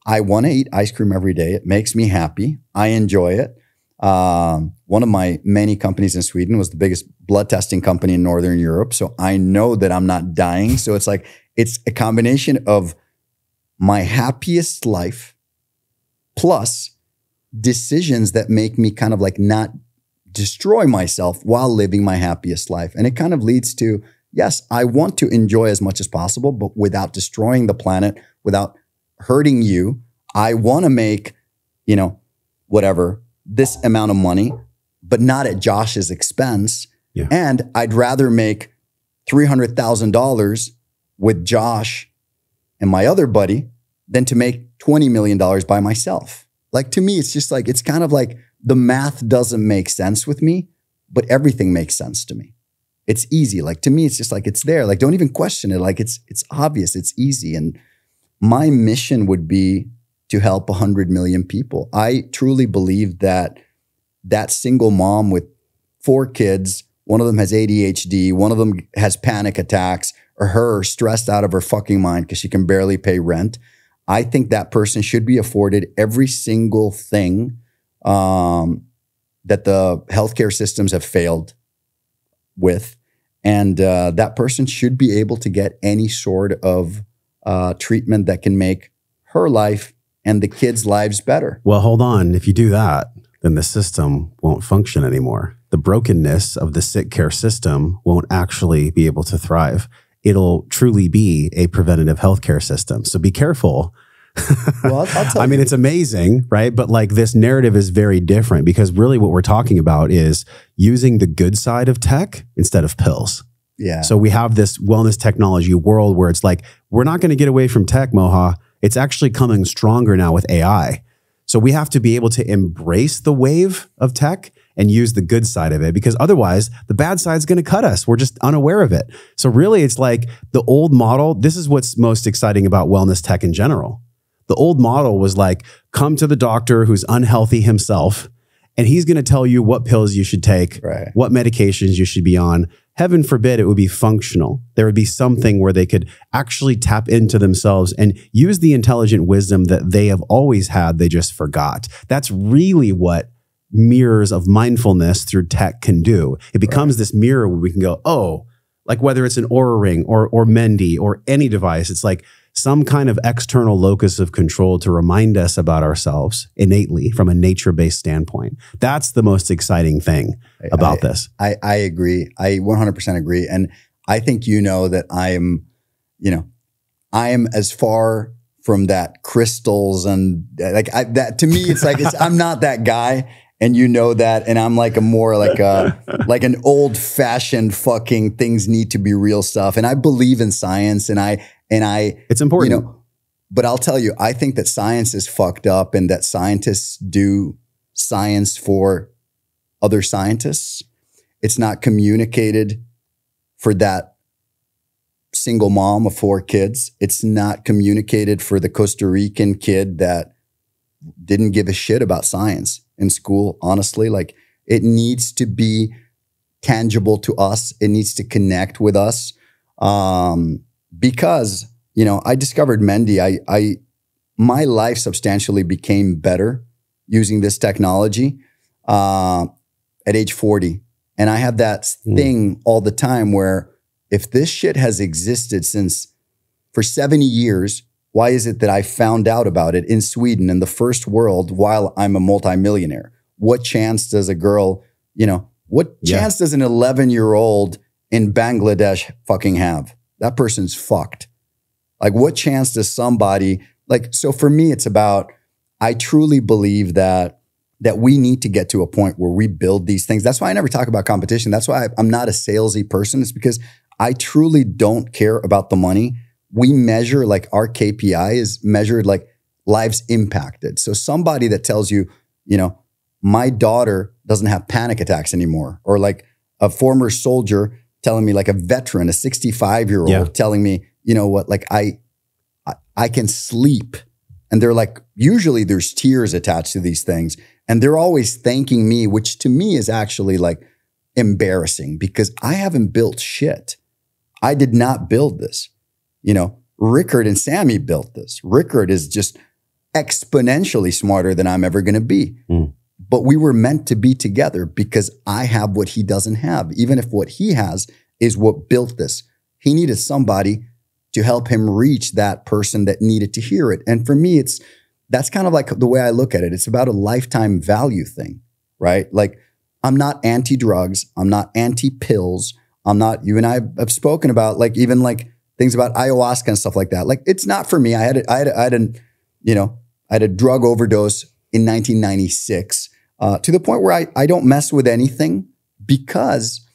I want to eat ice cream every day. It makes me happy. I enjoy it. One of my many companies in Sweden was the biggest blood testing company in Northern Europe. So I know that I'm not dying. So it's like, it's a combination of my happiest life plus decisions that make me kind of like not destroy myself while living my happiest life. And it kind of leads to, yes, I want to enjoy as much as possible, but without destroying the planet, without hurting you. I want to make, you know, whatever, this amount of money, but not at Josh's expense. Yeah. And I'd rather make $300,000 with Josh and my other buddy than to make $20 million by myself. Like to me, it's just like, it's kind of like the math doesn't make sense with me, but everything makes sense to me. It's easy. Like to me, it's just like, it's there. Like, don't even question it. Like it's obvious, it's easy. And my mission would be to help 100 million people. I truly believe that that single mom with 4 kids, one of them has ADHD, one of them has panic attacks, or her stressed out of her fucking mind because she can barely pay rent. I think that person should be afforded every single thing that the healthcare systems have failed with. And that person should be able to get any sort of treatment that can make her life and the kids' lives better. Well, hold on. If you do that, then the system won't function anymore. The brokenness of the sick care system won't actually be able to thrive. It'll truly be a preventative healthcare system. So be careful. Well, I'll tell you. I mean, it's amazing, right? But like this narrative is very different because really what we're talking about is using the good side of tech instead of pills. Yeah. So we have this wellness technology world where it's like, we're not going to get away from tech, Moha. It's actually coming stronger now with AI. So we have to be able to embrace the wave of tech and use the good side of it, because otherwise the bad side's going to cut us. We're just unaware of it. So really it's like the old model. This is what's most exciting about wellness tech in general. The old model was like, come to the doctor who's unhealthy himself, and he's going to tell you what pills you should take, right, what medications you should be on. Heaven forbid it would be functional. There would be something where they could actually tap into themselves and use the intelligent wisdom that they have always had. They just forgot. That's really what mirrors of mindfulness through tech can do. It becomes this mirror where we can go, oh, like whether it's an Oura Ring or Mendi or any device, it's like some kind of external locus of control to remind us about ourselves innately from a nature-based standpoint. That's the most exciting thing about this. I agree. I 100% agree. And I think that I am as far from that crystals and that to me, it's like, I'm not that guy. And you know that, and I'm like a more like an old fashioned fucking things need to be real stuff. And I believe in science, and it's important. But I'll tell you, I think that science is fucked up, and that scientists do science for other scientists. It's not communicated for that single mom of 4 kids. It's not communicated for the Costa Rican kid that didn't give a shit about science in school. Honestly, like, it needs to be tangible to us. It needs to connect with us. Because, I discovered Mendi. My life substantially became better using this technology at age 40. And I have that thing all the time where if this shit has existed for 70 years, why is it that I found out about it in Sweden, in the first world, while I'm a multimillionaire? What chance does a girl, what chance does an 11-year-old in Bangladesh fucking have? That person's fucked. Like, what chance does somebody, so for me, it's about, I truly believe that we need to get to a point where we build these things. That's why I never talk about competition. That's why I'm not a salesy person. It's because I truly don't care about the money. We measure, our KPI is measured like lives impacted. So somebody that tells you, my daughter doesn't have panic attacks anymore, or like a former soldier telling me, like a veteran, a 65-year-old telling me, I can sleep. And they're like, usually there's tears attached to these things. And they're always thanking me, which to me is actually like embarrassing, because I haven't built shit. I did not build this. Rickard and Sammy built this. Rickard is just exponentially smarter than I'm ever going to be. But we were meant to be together because I have what he doesn't have, even if what he has is what built this. He needed somebody to help him reach that person that needed to hear it. And for me, that's kind of like the way I look at it. It's about a lifetime value thing, right? Like, I'm not anti-drugs. I'm not anti-pills. I'm not, you and I have spoken about even things about ayahuasca and stuff like that. Like, it's not for me. I had a drug overdose in 1996 to the point where I don't mess with anything, because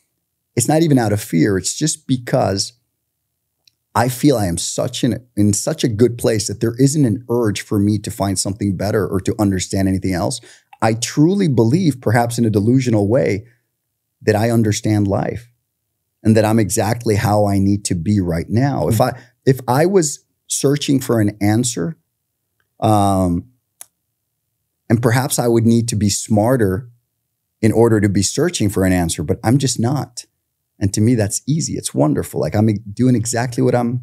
it's not even out of fear. It's just because I feel I am in such a good place that there isn't an urge for me to find something better or to understand anything else. I truly believe, perhaps in a delusional way, that I understand life and that I'm exactly how I need to be right now. If I was searching for an answer, and perhaps I would need to be smarter in order to be searching for an answer, but I'm just not. And to me, that's easy. It's wonderful. Like, I'm doing exactly what I'm.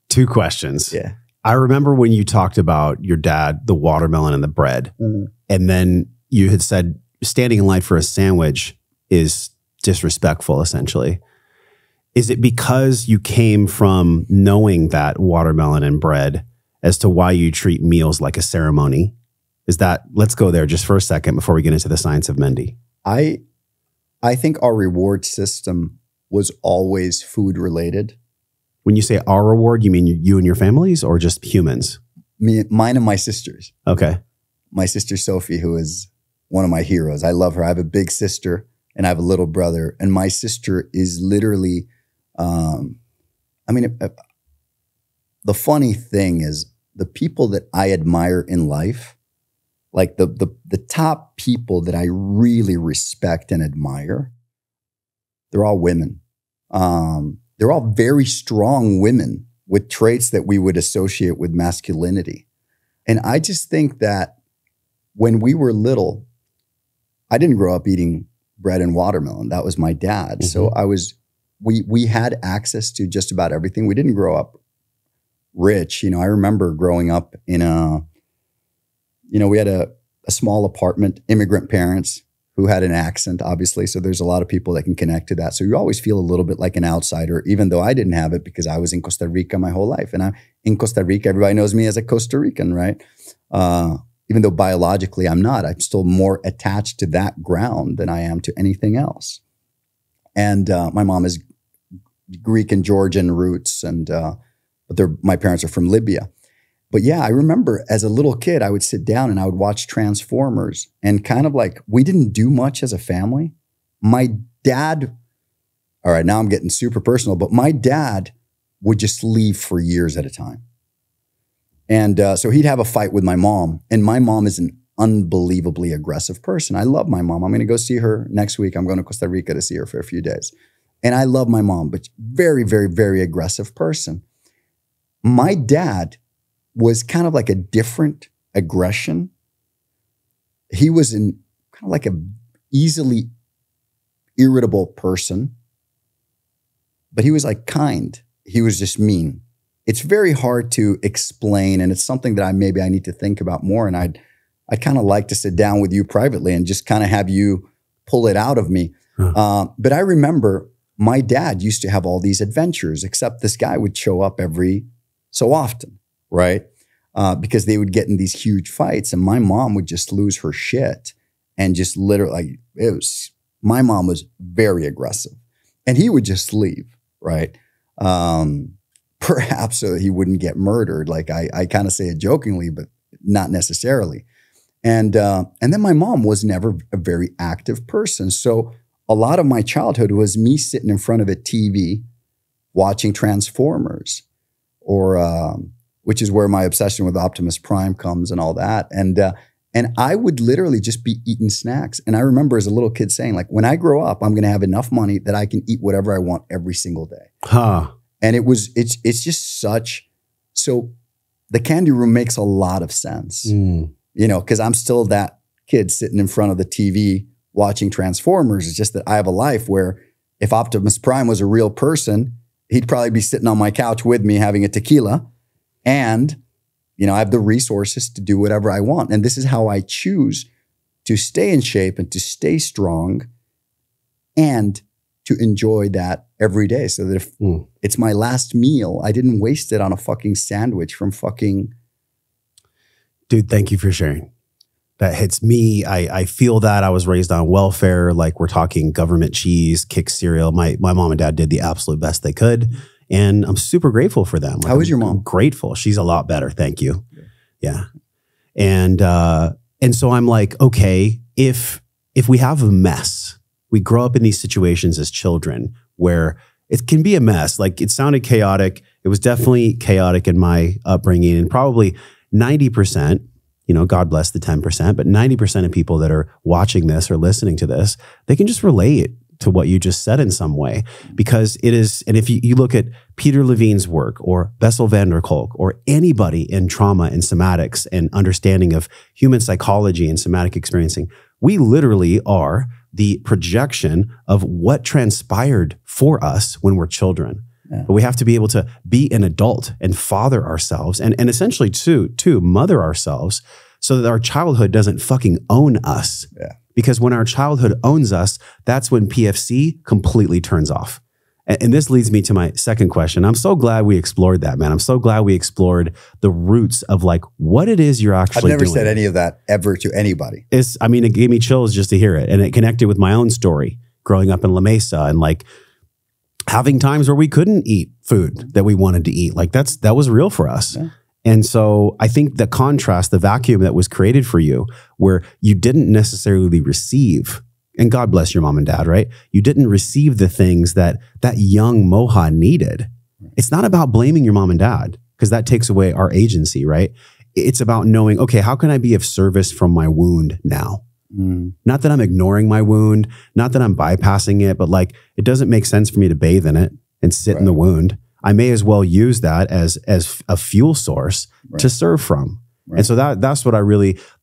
2 questions. Yeah. I remember when you talked about your dad, the watermelon and the bread, and then you had said standing in line for a sandwich is disrespectful, essentially. Is it because you came from knowing that watermelon and bread as to why you treat meals like a ceremony? Is that, let's go there just for a second before we get into the science of Mendi. I think our reward system was always food related. When you say our reward, you mean you and your families or just humans? Mine and my sisters. Okay. My sister Sophie, who is one of my heroes. I love her. I have a big sister and I have a little brother. And my sister is literally, the funny thing is the people that I admire in life, like the top people that I really respect and admire, they're all women. They're all very strong women with traits that we would associate with masculinity. And I just think that when we were little, I didn't grow up eating bread and watermelon. That was my dad. Mm-hmm. So we had access to just about everything. We didn't grow up rich. I remember growing up in we had a small apartment, immigrant parents who had an accent, obviously. So there's a lot of people that can connect to that. So you always feel a little bit like an outsider, even though I didn't have it because I was in Costa Rica my whole life. And I'm in Costa Rica, everybody knows me as a Costa Rican, right? Even though biologically I'm not, I'm still more attached to that ground than I am to anything else. And my mom is Greek and Georgian roots, but my parents are from Libya. But yeah, I remember as a little kid, I would sit down and I would watch Transformers, and kind of like, we didn't do much as a family. My dad, all right, now I'm getting super personal, but my dad would just leave for years at a time. And so he'd have a fight with my mom, and my mom is an unbelievably aggressive person. I love my mom. I'm going to go see her next week. I'm going to Costa Rica to see her for a few days. And I love my mom, but very, very, very aggressive person. My dad was kind of like a different aggression. He was kind of like a easily irritable person, but he was like kind. He was just mean. It's very hard to explain, and it's something that I need to think about more. And I'd kind of like to sit down with you privately and just kind of have you pull it out of me. But I remember my dad used to have all these adventures, except this guy would show up every so often, right? Because they would get in these huge fights, and my mom would just lose her shit and just literally, my mom was very aggressive, and he would just leave, right? Perhaps so that he wouldn't get murdered. Like I kind of say it jokingly, but not necessarily. And then my mom was never a very active person. So a lot of my childhood was me sitting in front of a TV watching Transformers, or which is where my obsession with Optimus Prime comes and all that. And I would literally just be eating snacks. And I remember as a little kid saying, like, when I grow up, I'm going to have enough money that I can eat whatever I want every single day. And it's just such, so the candy room makes a lot of sense, because I'm still that kid sitting in front of the TV watching Transformers. It's just that I have a life where if Optimus Prime was a real person, he'd probably be sitting on my couch with me having a tequila. And, I have the resources to do whatever I want. And this is how I choose to stay in shape and to stay strong and to enjoy that every day. So that if it's my last meal, I didn't waste it on a fucking sandwich from fucking. Dude, thank you for sharing. That hits me. I feel that. I was raised on welfare. Like, we're talking government cheese, Kick cereal. My mom and dad did the absolute best they could. And I'm super grateful for them. Like, how is your mom? I'm grateful. She's a lot better. Thank you. Yeah. And so I'm like, okay, if we have a mess, we grow up in these situations as children where it can be a mess. Like, it sounded chaotic. It was definitely chaotic in my upbringing, and probably 90%, God bless the 10%, but 90% of people that are watching this or listening to this, they can just relate to what you just said in some way, because it is. And if you look at Peter Levine's work, or Bessel van der Kolk, or anybody in trauma and somatics and understanding of human psychology and somatic experiencing, we literally are the projection of what transpired for us when we're children. Yeah. But we have to be able to be an adult and father ourselves, and essentially to mother ourselves, so that our childhood doesn't fucking own us. Yeah. Because when our childhood owns us, that's when PFC completely turns off. And this leads me to my second question. I'm so glad we explored that, man. I'm so glad we explored the roots of like what it is you're actually doing. I've never said any of that ever to anybody. It gave me chills just to hear it. And it connected with my own story growing up in La Mesa and like having times where we couldn't eat food that we wanted to eat. Like that was real for us. Yeah. And so I think the contrast, the vacuum that was created for you where you didn't necessarily receive, and God bless your mom and dad, right? You didn't receive the things that young Moha needed. It's not about blaming your mom and dad because that takes away our agency, right? It's about knowing, okay, how can I be of service from my wound now? Not that I'm ignoring my wound, not that I'm bypassing it, but like it doesn't make sense for me to bathe in it and sit in the wound. I may as well use that as a fuel source to serve from. Right. And so that's what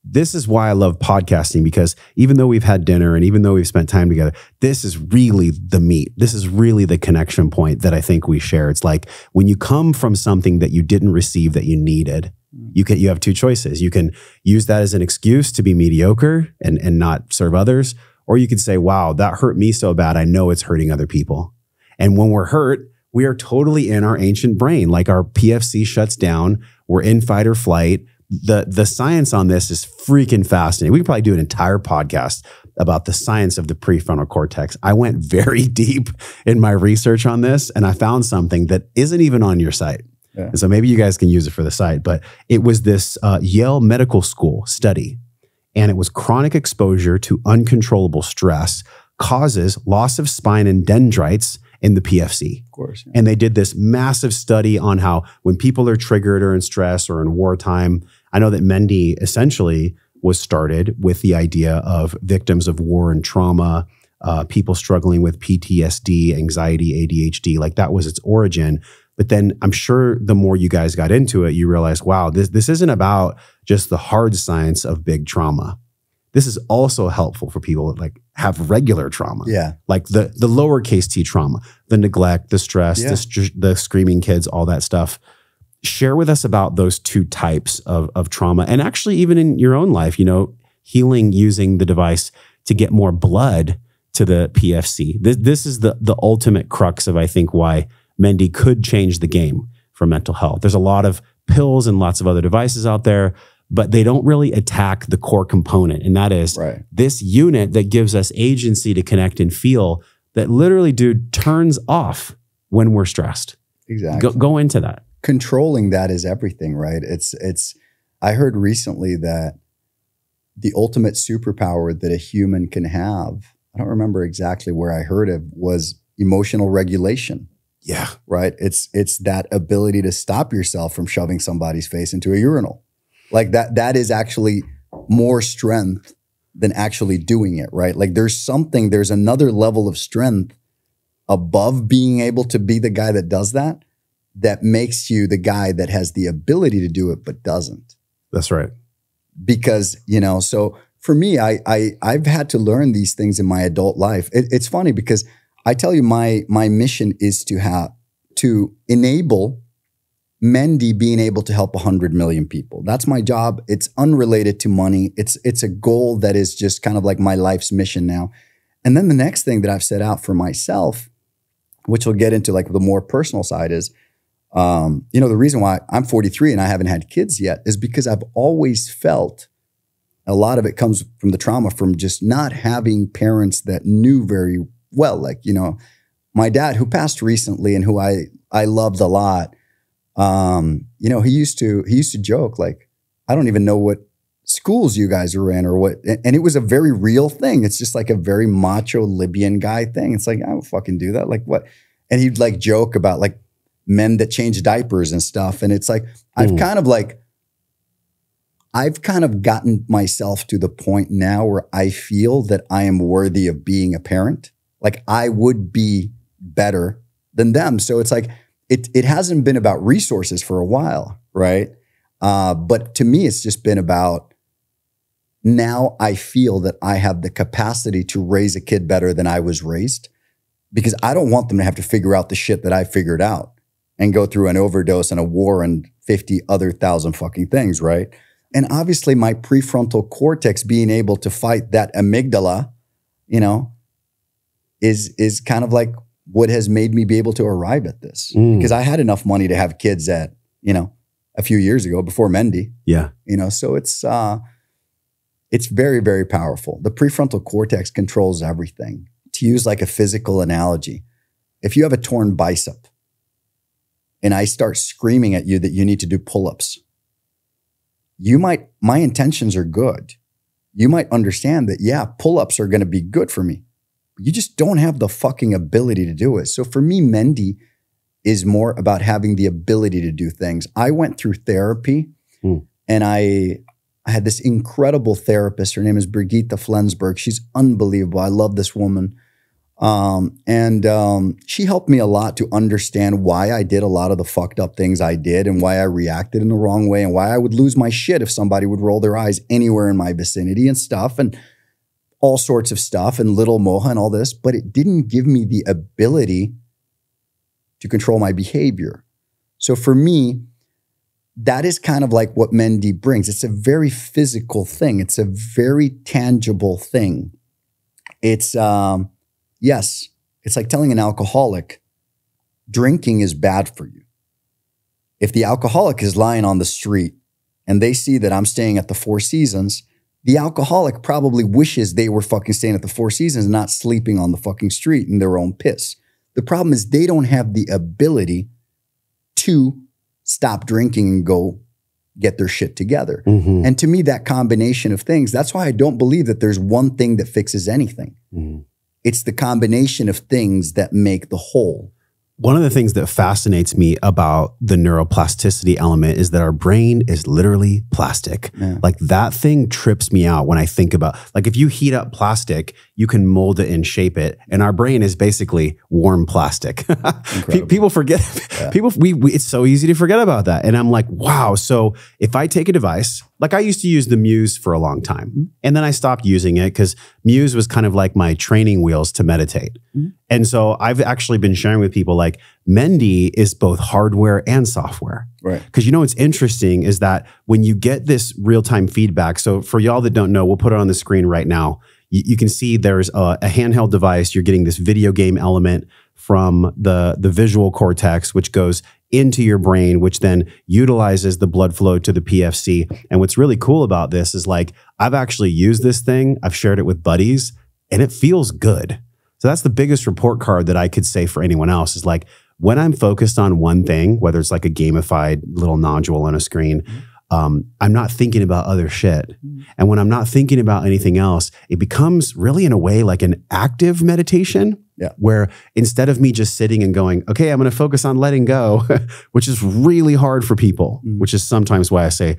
this is why I love podcasting, because even though we've had dinner and even though we've spent time together, this is really the meat. This is really the connection point that I think we share. It's like when you come from something that you didn't receive that you needed, you have two choices. You can use that as an excuse to be mediocre and not serve others, or you could say, wow, that hurt me so bad. I know it's hurting other people. And when we're hurt, we are totally in our ancient brain. Like our PFC shuts down. We're in fight or flight. The science on this is freaking fascinating. We could probably do an entire podcast about the science of the prefrontal cortex. I went very deep in my research on this and I found something that isn't even on your site. Yeah. And so maybe you guys can use it for the site, but it was this Yale Medical School study, and it was chronic exposure to uncontrollable stress causes loss of spine and dendrites in the PFC. Of course. Yeah. And they did this massive study on how when people are triggered or in stress or in wartime, I know that Mendi essentially was started with the idea of victims of war and trauma, people struggling with PTSD, anxiety, ADHD, like that was its origin. But then I'm sure the more you guys got into it, you realized, wow, this isn't about just the hard science of big trauma. This is also helpful for people that like have regular trauma. Yeah. Like the lowercase t trauma, the neglect, the stress, the screaming kids, all that stuff. Share with us about those two types of trauma. And actually even in your own life, healing using the device to get more blood to the PFC. This is the ultimate crux of, I think, why Mendi could change the game for mental health. There's a lot of pills and lots of other devices out there, but they don't really attack the core component. And that is this unit that gives us agency to connect and feel that literally, dude, turns off when we're stressed. Exactly. Go into that. Controlling that is everything, right? I heard recently that the ultimate superpower that a human can have, I don't remember exactly where I heard it, was emotional regulation. Yeah. Right? It's that ability to stop yourself from shoving somebody's face into a urinal. Like that is actually more strength than actually doing it, right? Like there's another level of strength above being able to be the guy that does that makes you the guy that has the ability to do it but doesn't. That's right. Because, so for me, I've had to learn these things in my adult life. It's funny because I tell you my mission is to enable Mendi being able to help 100 million people. That's my job. It's unrelated to money. It's a goal that is just kind of like my life's mission now. And then the next thing that I've set out for myself, which we'll get into like the more personal side, is, the reason why I'm 43 and I haven't had kids yet is because I've always felt a lot of it comes from the trauma from just not having parents that knew very well. Like, my dad, who passed recently and who I loved a lot, he used to joke like, I don't even know what schools you guys are in or what. And it was a very real thing. It's just like a very macho Libyan guy thing. It's like, I don't fucking do that. Like what? And he'd like joke about like men that change diapers and stuff. And it's like, I've kind of gotten myself to the point now where I feel that I am worthy of being a parent. Like I would be better than them. So it's like, it hasn't been about resources for a while, right? But to me, it's just been about now I feel that I have the capacity to raise a kid better than I was raised because I don't want them to have to figure out the shit that I figured out and go through an overdose and a war and 50 other thousand fucking things, right? And obviously my prefrontal cortex being able to fight that amygdala, is kind of like what has made me be able to arrive at this. Because I had enough money to have kids at, a few years ago before Mendi. Yeah. So it's very, very powerful. The prefrontal cortex controls everything. To use like a physical analogy, if you have a torn bicep and I start screaming at you that you need to do pull-ups, my intentions are good. You might understand that, yeah, pull-ups are going to be good for me. You just don't have the fucking ability to do it. So for me, Mendi is more about having the ability to do things. I went through therapy and I had this incredible therapist. Her name is Brigitte Flensburg. She's unbelievable. I love this woman. She helped me a lot to understand why I did a lot of the fucked up things I did and why I reacted in the wrong way and why I would lose my shit if somebody would roll their eyes anywhere in my vicinity and stuff and all sorts of stuff and little Moha and all this. But it didn't give me the ability to control my behavior. So for me, that is kind of like what Mendi brings. It's a very physical thing. It's a very tangible thing. It's, yes, it's like telling an alcoholic, drinking is bad for you. If the alcoholic is lying on the street and they see that I'm staying at the Four Seasons, the alcoholic probably wishes they were fucking staying at the Four Seasons and not sleeping on the fucking street in their own piss. The problem is they don't have the ability to stop drinking and go get their shit together. And to me, that combination of things, that's why I don't believe that there's one thing that fixes anything. It's the combination of things that make the whole. One of the things that fascinates me about the neuroplasticity element is that our brain is literally plastic. Yeah. Like that thing trips me out when I think about, like if you heat up plastic, you can mold it and shape it. And our brain is basically warm plastic. People forget, it's so easy to forget about that. And I'm like, wow. So if I take a device, like I used to use the Muse for a long time and then I stopped using it because Muse was kind of like my training wheels to meditate. And so I've actually been sharing with people like Mendi is both hardware and software. Right. Because what's interesting is that when you get this real-time feedback, so for y'all that don't know, we'll put it on the screen right now. You can see there's a handheld device. You're getting this video game element from the visual cortex, which goes into your brain, which then utilizes the blood flow to the PFC. And what's really cool about this is like, I've actually used this thing. I've shared it with buddies and it feels good. So that's the biggest report card that I could say for anyone else is like, when I'm focused on one thing, whether it's like a gamified little nodule on a screen, I'm not thinking about other shit. And when I'm not thinking about anything else, it becomes really in a way like an active meditation. Yeah. Where instead of me just sitting and going, okay, I'm going to focus on letting go, which is really hard for people, which is sometimes why I say,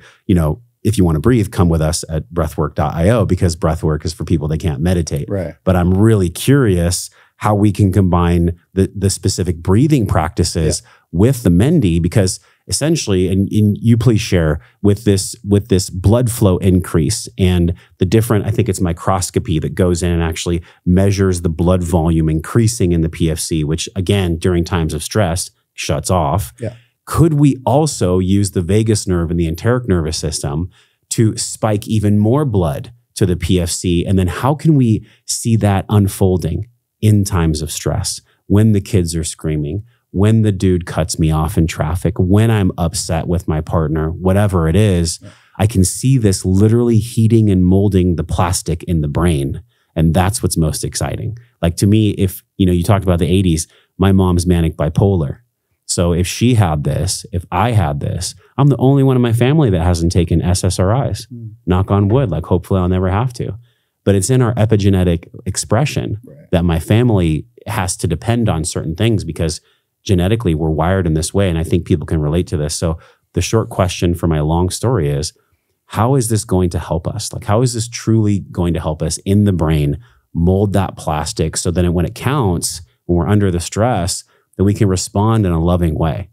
if you want to breathe, come with us at breathwork.io because breathwork is for people that can't meditate. Right. But I'm really curious how we can combine the specific breathing practices with the Mendi because essentially, and you please share with this blood flow increase and the different, I think it's microscopy that goes in and actually measures the blood volume increasing in the PFC, which again, during times of stress, shuts off. Yeah. Could we also use the vagus nerve and the enteric nervous system to spike even more blood to the PFC? And then how can we see that unfolding in times of stress, when the kids are screaming, when the dude cuts me off in traffic, when I'm upset with my partner, whatever it is, I can see this literally heating and molding the plastic in the brain. And that's what's most exciting. Like to me, if, you talked about the 80s, my mom's manic bipolar. So if she had this, if I had this, I'm the only one in my family that hasn't taken SSRIs. Knock on wood, like hopefully I'll never have to. But it's in our epigenetic expression that my family has to depend on certain things because genetically we're wired in this way. And I think people can relate to this. So the short question for my long story is, how is this going to help us? Like, how is this truly going to help us in the brain mold that plastic so that when it counts, when we're under the stress, that we can respond in a loving way?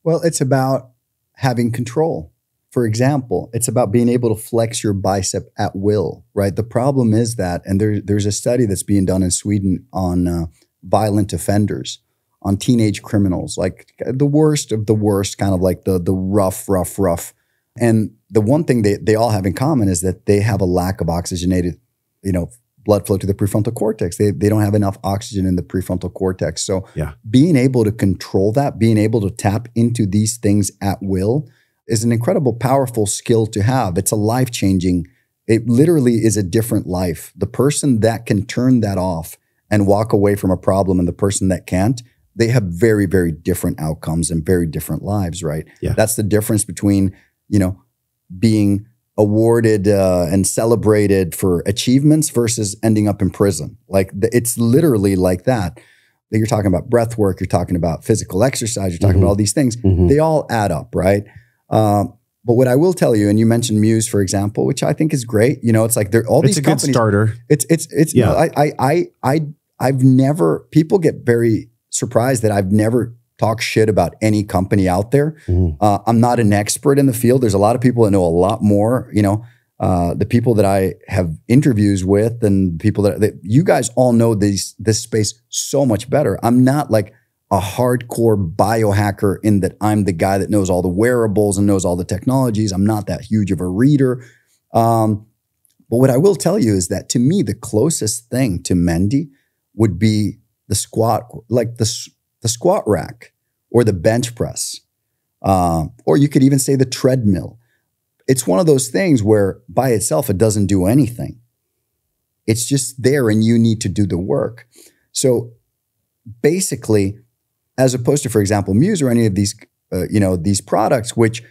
Well, it's about having control. For example, it's about being able to flex your bicep at will, right? The problem is that, and there's a study that's being done in Sweden on violent offenders, on teenage criminals, like the worst of the worst, kind of like the rough. And the one thing they all have in common is that they have a lack of oxygenated, blood flow to the prefrontal cortex. They don't have enough oxygen in the prefrontal cortex. So Yeah. being able to control that, being able to tap into these things at will is an incredible, powerful skill to have. It's a life-changing, it literally is a different life. The person that can turn that off and walk away from a problem and the person that can't, they have very, very different outcomes and very different lives, right? Yeah. That's the difference between, being awarded and celebrated for achievements versus ending up in prison. Like it's literally like that. You're talking about breath work, you're talking about physical exercise, you're talking about all these things. They all add up, right? But what I will tell you, and you mentioned Muse, for example, which I think is great. It's like they're all these companies. It's a good starter. It's yeah. I've never, people get very surprised that I've never talked shit about any company out there. I'm not an expert in the field. There's a lot of people that know a lot more, the people that I have interviews with and people that you guys all know this space so much better. I'm not like a hardcore biohacker in that I'm the guy that knows all the wearables and knows all the technologies. I'm not that huge of a reader. But what I will tell you is that to me, the closest thing to Mendi would be the squat, like the squat rack or the bench press. Or you could even say the treadmill. It's one of those things where by itself, it doesn't do anything. It's just there and you need to do the work. So basically, as opposed to, for example, Muse or any of these, these products, which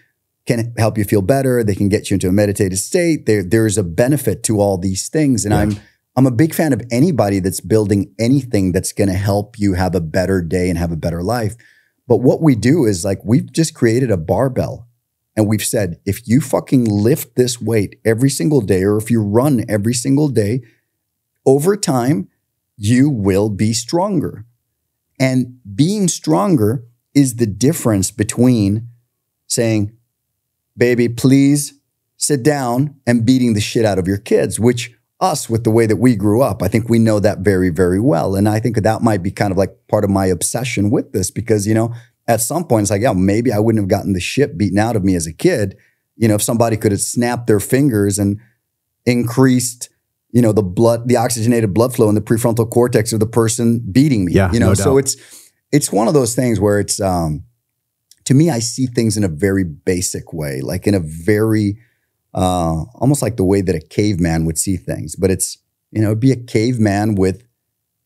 can help you feel better, they can get you into a meditative state. There's a benefit to all these things. And I'm a big fan of anybody that's building anything that's going to help you have a better day and have a better life. But what we do is like, we've just created a barbell and we've said, if you fucking lift this weight every single day, or if you run every single day, over time, you will be stronger. And being stronger is the difference between saying, baby, please sit down, and beating the shit out of your kids, which us, with the way that we grew up, I think we know that very, very well. And I think that might be kind of like part of my obsession with this because, at some point it's like, yeah, maybe I wouldn't have gotten the shit beaten out of me as a kid. If somebody could have snapped their fingers and increased the oxygenated blood flow in the prefrontal cortex of the person beating me. Yeah, no so doubt. it's one of those things where it's to me, I see things in a very basic way, like in a very almost like the way that a caveman would see things. But it's it'd be a caveman with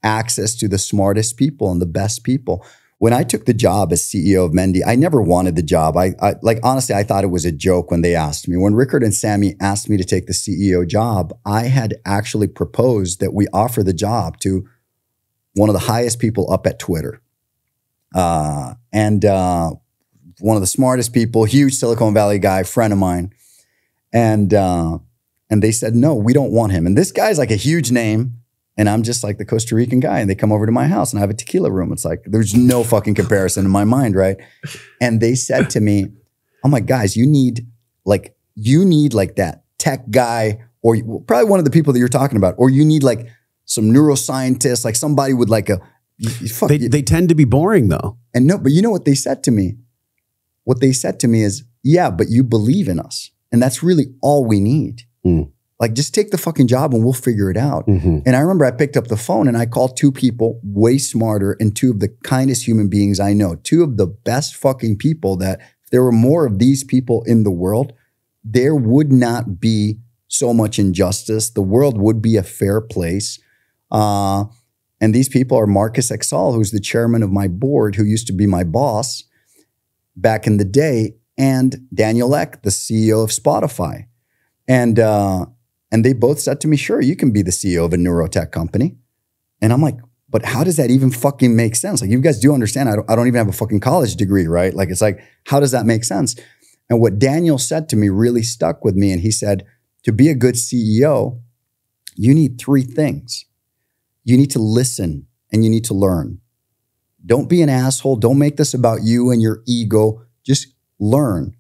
access to the smartest people and the best people. When I took the job as CEO of Mendi, I never wanted the job. I honestly, I thought it was a joke when they asked me. When Rickard and Sammy asked me to take the CEO job, I had actually proposed that we offer the job to one of the highest people up at Twitter. And one of the smartest people, huge Silicon Valley guy, friend of mine. And they said, no, we don't want him. And this guy's like a huge name. And I'm just like the Costa Rican guy. And they come over to my house and I have a tequila room. It's like, there's no fucking comparison in my mind, right? And they said to me, oh my guys, you need like that tech guy, or probably one of the people that you're talking about, or you need like some neuroscientist, like somebody with like they tend to be boring though. And no, but you know what they said to me? What they said to me is, yeah, but you believe in us. And that's really all we need. Like, just take the fucking job and we'll figure it out. And I remember I picked up the phone and I called two people way smarter and two of the kindest human beings I know. Two of the best fucking people that if there were more of these people in the world, there would not be so much injustice. The world would be a fair place. And these people are Marcus Exall, who's the chairman of my board, who used to be my boss back in the day, and Daniel Ek, the CEO of Spotify. And they both said to me, sure, you can be the CEO of a neurotech company. And I'm like, but how does that even fucking make sense? Like, you guys do understand, I don't even have a fucking college degree, right? Like, it's like, how does that make sense? And what Daniel said to me really stuck with me. And he said, to be a good CEO, you need three things. You need to listen and you need to learn. Don't be an asshole. Don't make this about you and your ego. Just learn.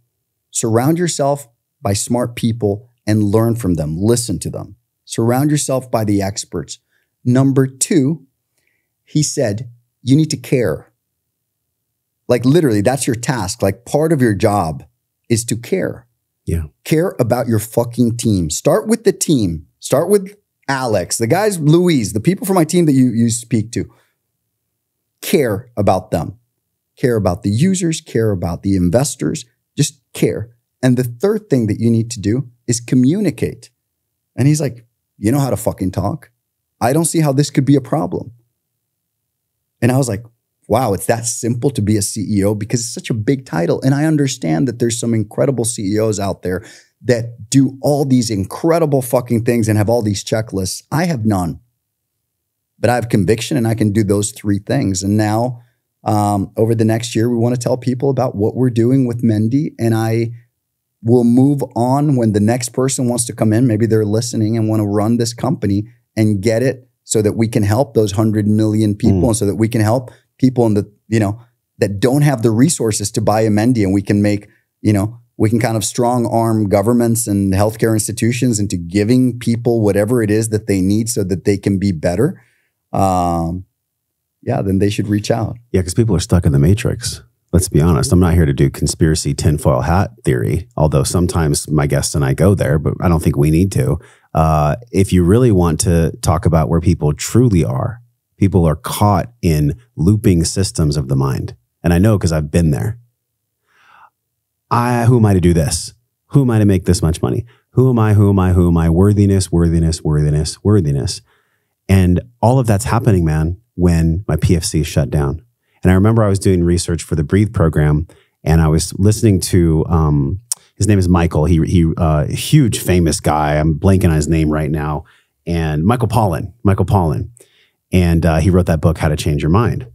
Surround yourself by smart people and learn from them. Listen to them. Surround yourself by the experts. Number two, he said, you need to care. Like, literally, that's your task. Like, part of your job is to care. Yeah. Care about your fucking team. Start with the team. Start with Alex, the guys, Louise, the people from my team that you speak to, care about them, care about the users, care about the investors, just care. And the third thing that you need to do is communicate. And he's like, you know how to fucking talk. I don't see how this could be a problem. And I was like, wow, it's that simple to be a CEO because it's such a big title. And I understand that there's some incredible CEOs out there that do all these incredible fucking things and have all these checklists. I have none. But I have conviction and I can do those three things. And now, over the next year, we want to tell people about what we're doing with Mendi. And I will move on when the next person wants to come in. Maybe they're listening and want to run this company and get it so that we can help those 100 million people and so that we can help people in the, that don't have the resources to buy a Mendi, and we can make, we can kind of strong arm governments and healthcare institutions into giving people whatever it is that they need so that they can be better. Then they should reach out. Yeah, because people are stuck in the matrix. Let's be honest. I'm not here to do conspiracy tinfoil hat theory, although sometimes my guests and I go there, but I don't think we need to. If you really want to talk about where people truly are, people are caught in looping systems of the mind. And I know because I've been there. Who am I to do this? Who am I to make this much money? Who am I? Worthiness, worthiness, worthiness, worthiness. And all of that's happening, man, when my PFC shut down. And I remember I was doing research for the Breathe program, and I was listening to, his name is Michael. He huge famous guy. I'm blanking on his name right now. And Michael Pollan. And he wrote that book, How to Change Your Mind.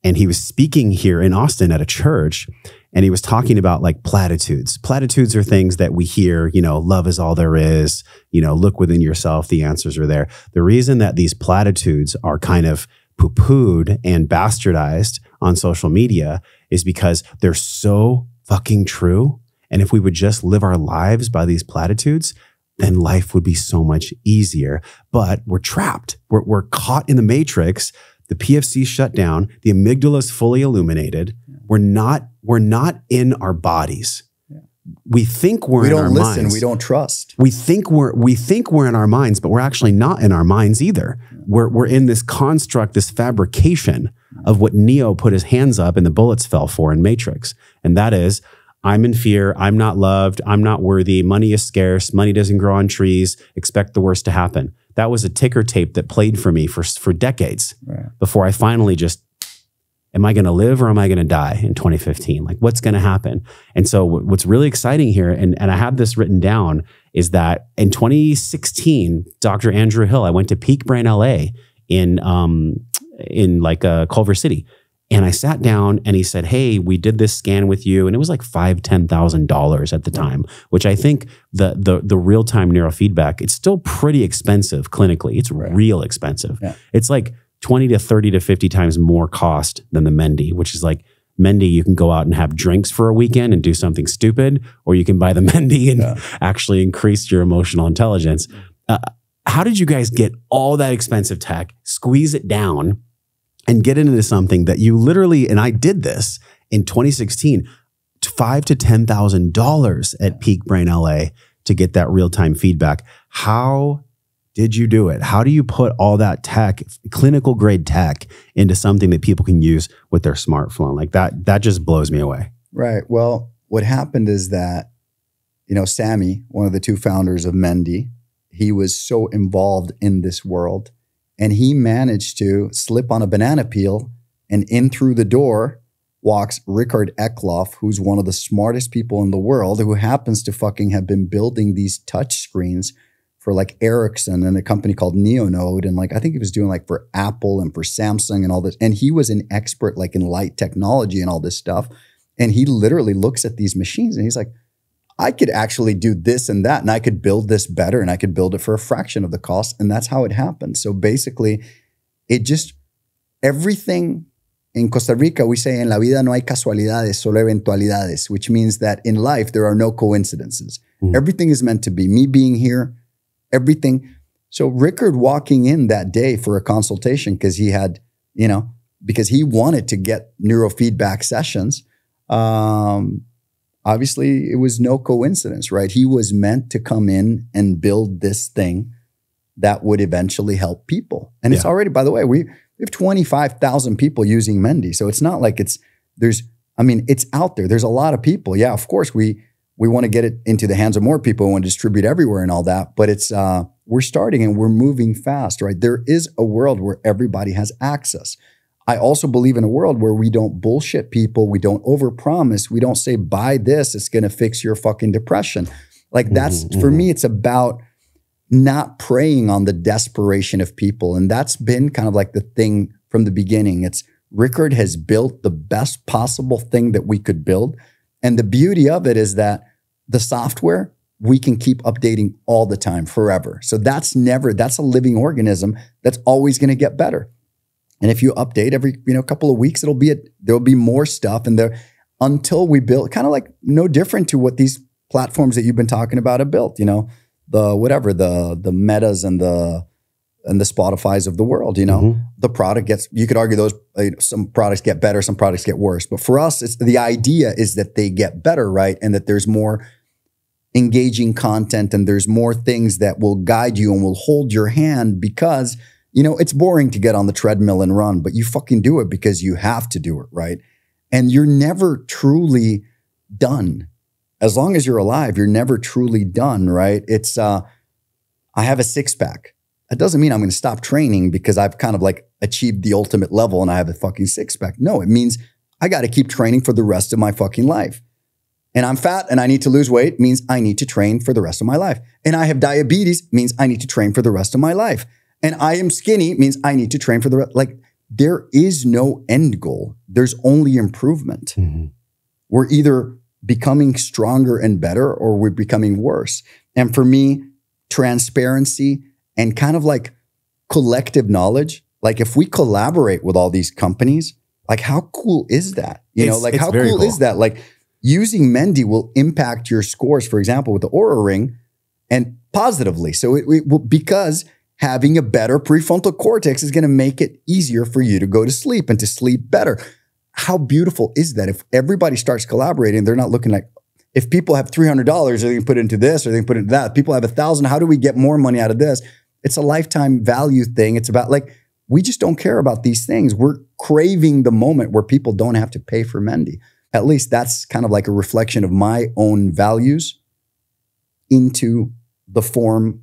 And he was speaking here in Austin at a church, and he was talking about like platitudes. Platitudes are things that we hear, love is all there is, look within yourself, the answers are there. The reason that these platitudes are kind of poo-pooed and bastardized on social media is because they're so fucking true. And if we would just live our lives by these platitudes, then life would be so much easier. But we're trapped. We're caught in the matrix. The PFC shut down. The amygdala is fully illuminated. We're not in our bodies. We think we're in our minds. We don't listen. We don't trust. We think we're in our minds, but we're actually not in our minds either. We're in this construct, this fabrication of what Neo put his hands up and the bullets fell for in Matrix. And that is, I'm in fear. I'm not loved. I'm not worthy. Money is scarce. Money doesn't grow on trees. Expect the worst to happen. That was a ticker tape that played for me for decades before I finally just, am I going to live or am I going to die in 2015? Like, what's going to happen? And so what's really exciting here, and I have this written down, is that in 2016, Dr. Andrew Hill, I went to Peak Brain LA in Culver City. And I sat down and he said, hey, we did this scan with you. And it was like $5,000-$10,000 at the time, which I think the real-time neurofeedback, it's still pretty expensive clinically. It's real expensive. Yeah. It's like 20 to 30 to 50 times more cost than the Mendi, which is like, Mendi, you can go out and have drinks for a weekend and do something stupid, or you can buy the Mendi and actually increase your emotional intelligence. How did you guys get all that expensive tech, squeeze it down, and get into something that you literally, and I did this in 2016, $5,000 to $10,000 at Peak Brain LA to get that real-time feedback? How did you do it? How do you put all that tech, clinical grade tech, into something that people can use with their smartphone? Like that just blows me away. Right. Well, what happened is that, Sammy, one of the two founders of Mendi, he was so involved in this world, and he managed to slip on a banana peel, and in through the door walks Richard Eckloff, who's one of the smartest people in the world, who happens to fucking have been building these touch screens for like Ericsson and a company called Neonode. And like, I think he was doing like for Apple and for Samsung and all this. And he was an expert like in light technology and all this stuff. And he literally looks at these machines and he's like, I could actually do this and that, and I could build this better, and I could build it for a fraction of the cost. And that's how it happened. So basically, everything in Costa Rica, we say, en la vida no hay casualidades, solo eventualidades, which means that in life, there are no coincidences. Everything is meant to be. Me being here, everything. So Rickard walking in that day for a consultation because he had, because he wanted to get neurofeedback sessions, obviously, it was no coincidence, right? He was meant to come in and build this thing that would eventually help people. And it's already, by the way, we have 25,000 people using Mendi. So it's not like it's out there. There's a lot of people. Yeah, of course, we want to get it into the hands of more people. We want to distribute everywhere and all that. But it's we're starting and we're moving fast, right? There is a world where everybody has access. I also believe in a world where we don't bullshit people. We don't overpromise. We don't say, buy this, it's going to fix your fucking depression. Like that's, for me, it's about not preying on the desperation of people. And that's been kind of like the thing from the beginning. It's Rickard has built the best possible thing that we could build. And the beauty of it is that the software, we can keep updating all the time, forever. So that's a living organism that's always going to get better. And if you update every couple of weeks, there'll be more stuff. And until we build, kind of like no different to what these platforms that you've been talking about have built, the Metas and the Spotifys of the world, the product you could argue those, some products get better, some products get worse. But for us, the idea is that they get better, right? And that there's more engaging content and there's more things that will guide you and will hold your hand because, it's boring to get on the treadmill and run, but you fucking do it because you have to do it, right? And you're never truly done. As long as you're alive, you're never truly done, right? It's, I have a six-pack. That doesn't mean I'm going to stop training because I've kind of like achieved the ultimate level and I have a fucking six-pack. No, it means I got to keep training for the rest of my fucking life. And I'm fat and I need to lose weight means I need to train for the rest of my life. And I have diabetes means I need to train for the rest of my life. And I am skinny means I need to train for the rest. Like there is no end goal. There's only improvement. We're either becoming stronger and better or we're becoming worse. And for me, transparency and kind of like collective knowledge, like if we collaborate with all these companies, like how cool is that? How cool is that? Like using Mendi will impact your scores, for example, with the Oura Ring and positively. So it will, because having a better prefrontal cortex is going to make it easier for you to go to sleep and to sleep better. How beautiful is that? If everybody starts collaborating, they're not looking like, if people have $300, they can put it into this or they can put it into that. People have 1,000. How do we get more money out of this? It's a lifetime value thing. It's about like, we just don't care about these things. We're craving the moment where people don't have to pay for Mendi. At least that's kind of like a reflection of my own values into the form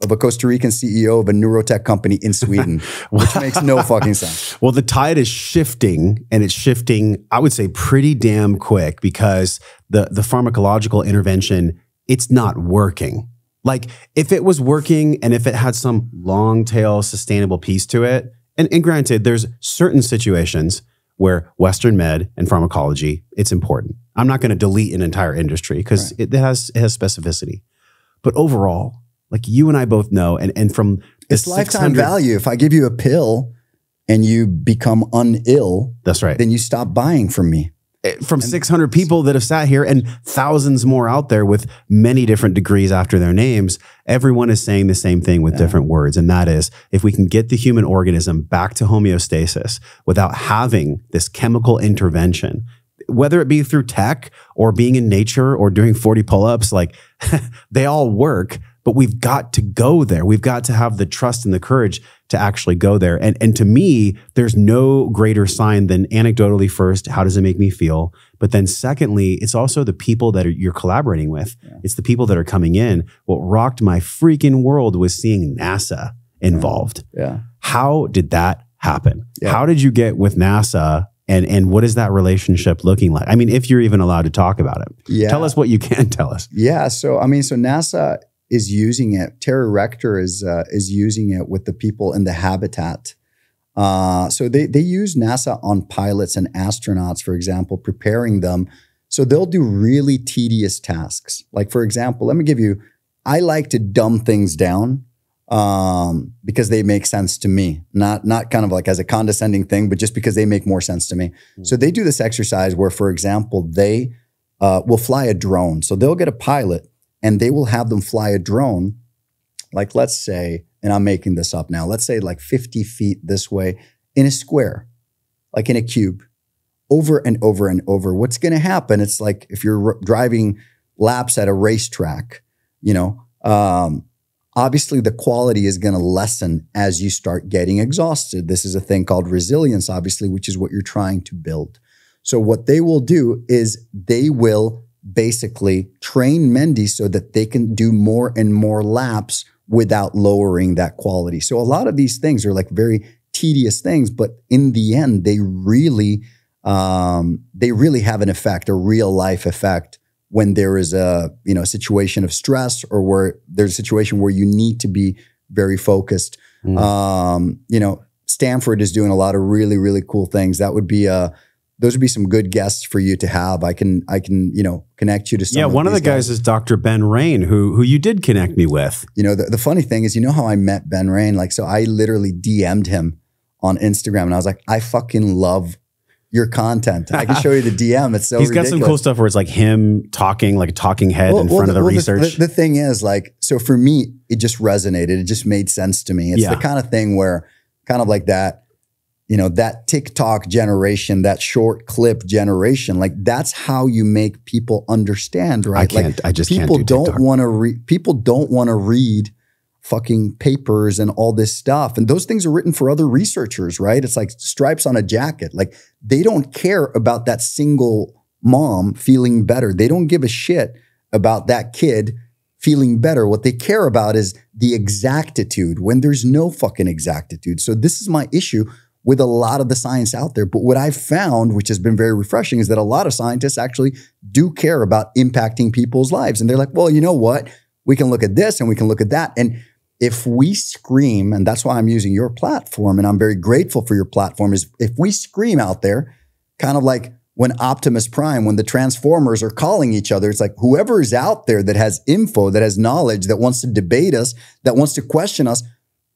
of a Costa Rican CEO of a neurotech company in Sweden, which makes no fucking sense. Well, the tide is shifting, and it's shifting, I would say, pretty damn quick because the pharmacological intervention, it's not working. Like if it was working and if it had some long tail sustainable piece to it, and granted, there's certain situations where Western med and pharmacology, it's important. I'm not going to delete an entire industry because it has specificity. But overall, like you and I both know, and from it's lifetime value. If I give you a pill and you become unill, that's right. Then you stop buying from me. From 600 people that have sat here and thousands more out there with many different degrees after their names, everyone is saying the same thing with different words. And that is, if we can get the human organism back to homeostasis without having this chemical intervention, whether it be through tech or being in nature or doing 40 pull-ups, like they all work, but we've got to go there. We've got to have the trust and the courage to actually go there. And to me, there's no greater sign than anecdotally first, how does it make me feel? But then secondly, it's also the people that you're collaborating with. Yeah. It's the people that are coming in. What rocked my freaking world was seeing NASA involved. Yeah. How did that happen? Yeah. How did you get with NASA? And what is that relationship looking like? I mean, if you're even allowed to talk about it. Yeah. Tell us what you can tell us. Yeah. So NASA is using it. Terry Rector is using it with the people in the habitat. So they use NASA on pilots and astronauts, for example, preparing them. So they'll do really tedious tasks. Like, for example, I like to dumb things down because they make sense to me, not kind of like as a condescending thing, but just because they make more sense to me. Mm. So they do this exercise where, for example, they will fly a drone. So they'll get a pilot and they will have them fly a drone, like let's say, and I'm making this up now, let's say like 50 feet this way in a square, like in a cube, over and over and over. What's going to happen? It's like if you're driving laps at a racetrack, Obviously, the quality is going to lessen as you start getting exhausted. This is a thing called resilience, obviously, which is what you're trying to build. So what they will do is they will basically train Mendi so that they can do more and more laps without lowering that quality. So a lot of these things are like very tedious things, but in the end, they really have an effect, a real life effect, when there is a situation of stress, or where there's a situation where you need to be very focused. Stanford is doing a lot of really, really cool things. Those would be some good guests for you to have. I can connect you to some. Yeah, one of the guys is Dr. Ben Rain, who you did connect me with. The funny thing is, how I met Ben Rain? So I literally DM'd him on Instagram, and I was like, I fucking love your content. I can show you the DM. It's so He's ridiculous. got some cool stuff where it's like him talking, like a talking head in front of the research. The thing is, so for me, it just resonated. It just made sense to me. It's the kind of thing where, kind of like that, that TikTok generation, that short clip generation, that's how you make people understand, right? I just can't do TikTok. People don't want to read fucking papers and all this stuff. And those things are written for other researchers, right? It's like stripes on a jacket. They don't care about that single mom feeling better. They don't give a shit about that kid feeling better. What they care about is the exactitude, when there's no fucking exactitude. So this is my issue with a lot of the science out there. But what I've found, which has been very refreshing, is that a lot of scientists actually do care about impacting people's lives. And they're like, well, you know what? We can look at this and we can look at that. And if we scream, and that's why I'm using your platform, and I'm very grateful for your platform, is if we scream out there, kind of like when Optimus Prime, when the Transformers are calling each other, it's like whoever is out there that has info, that has knowledge, that wants to debate us, that wants to question us,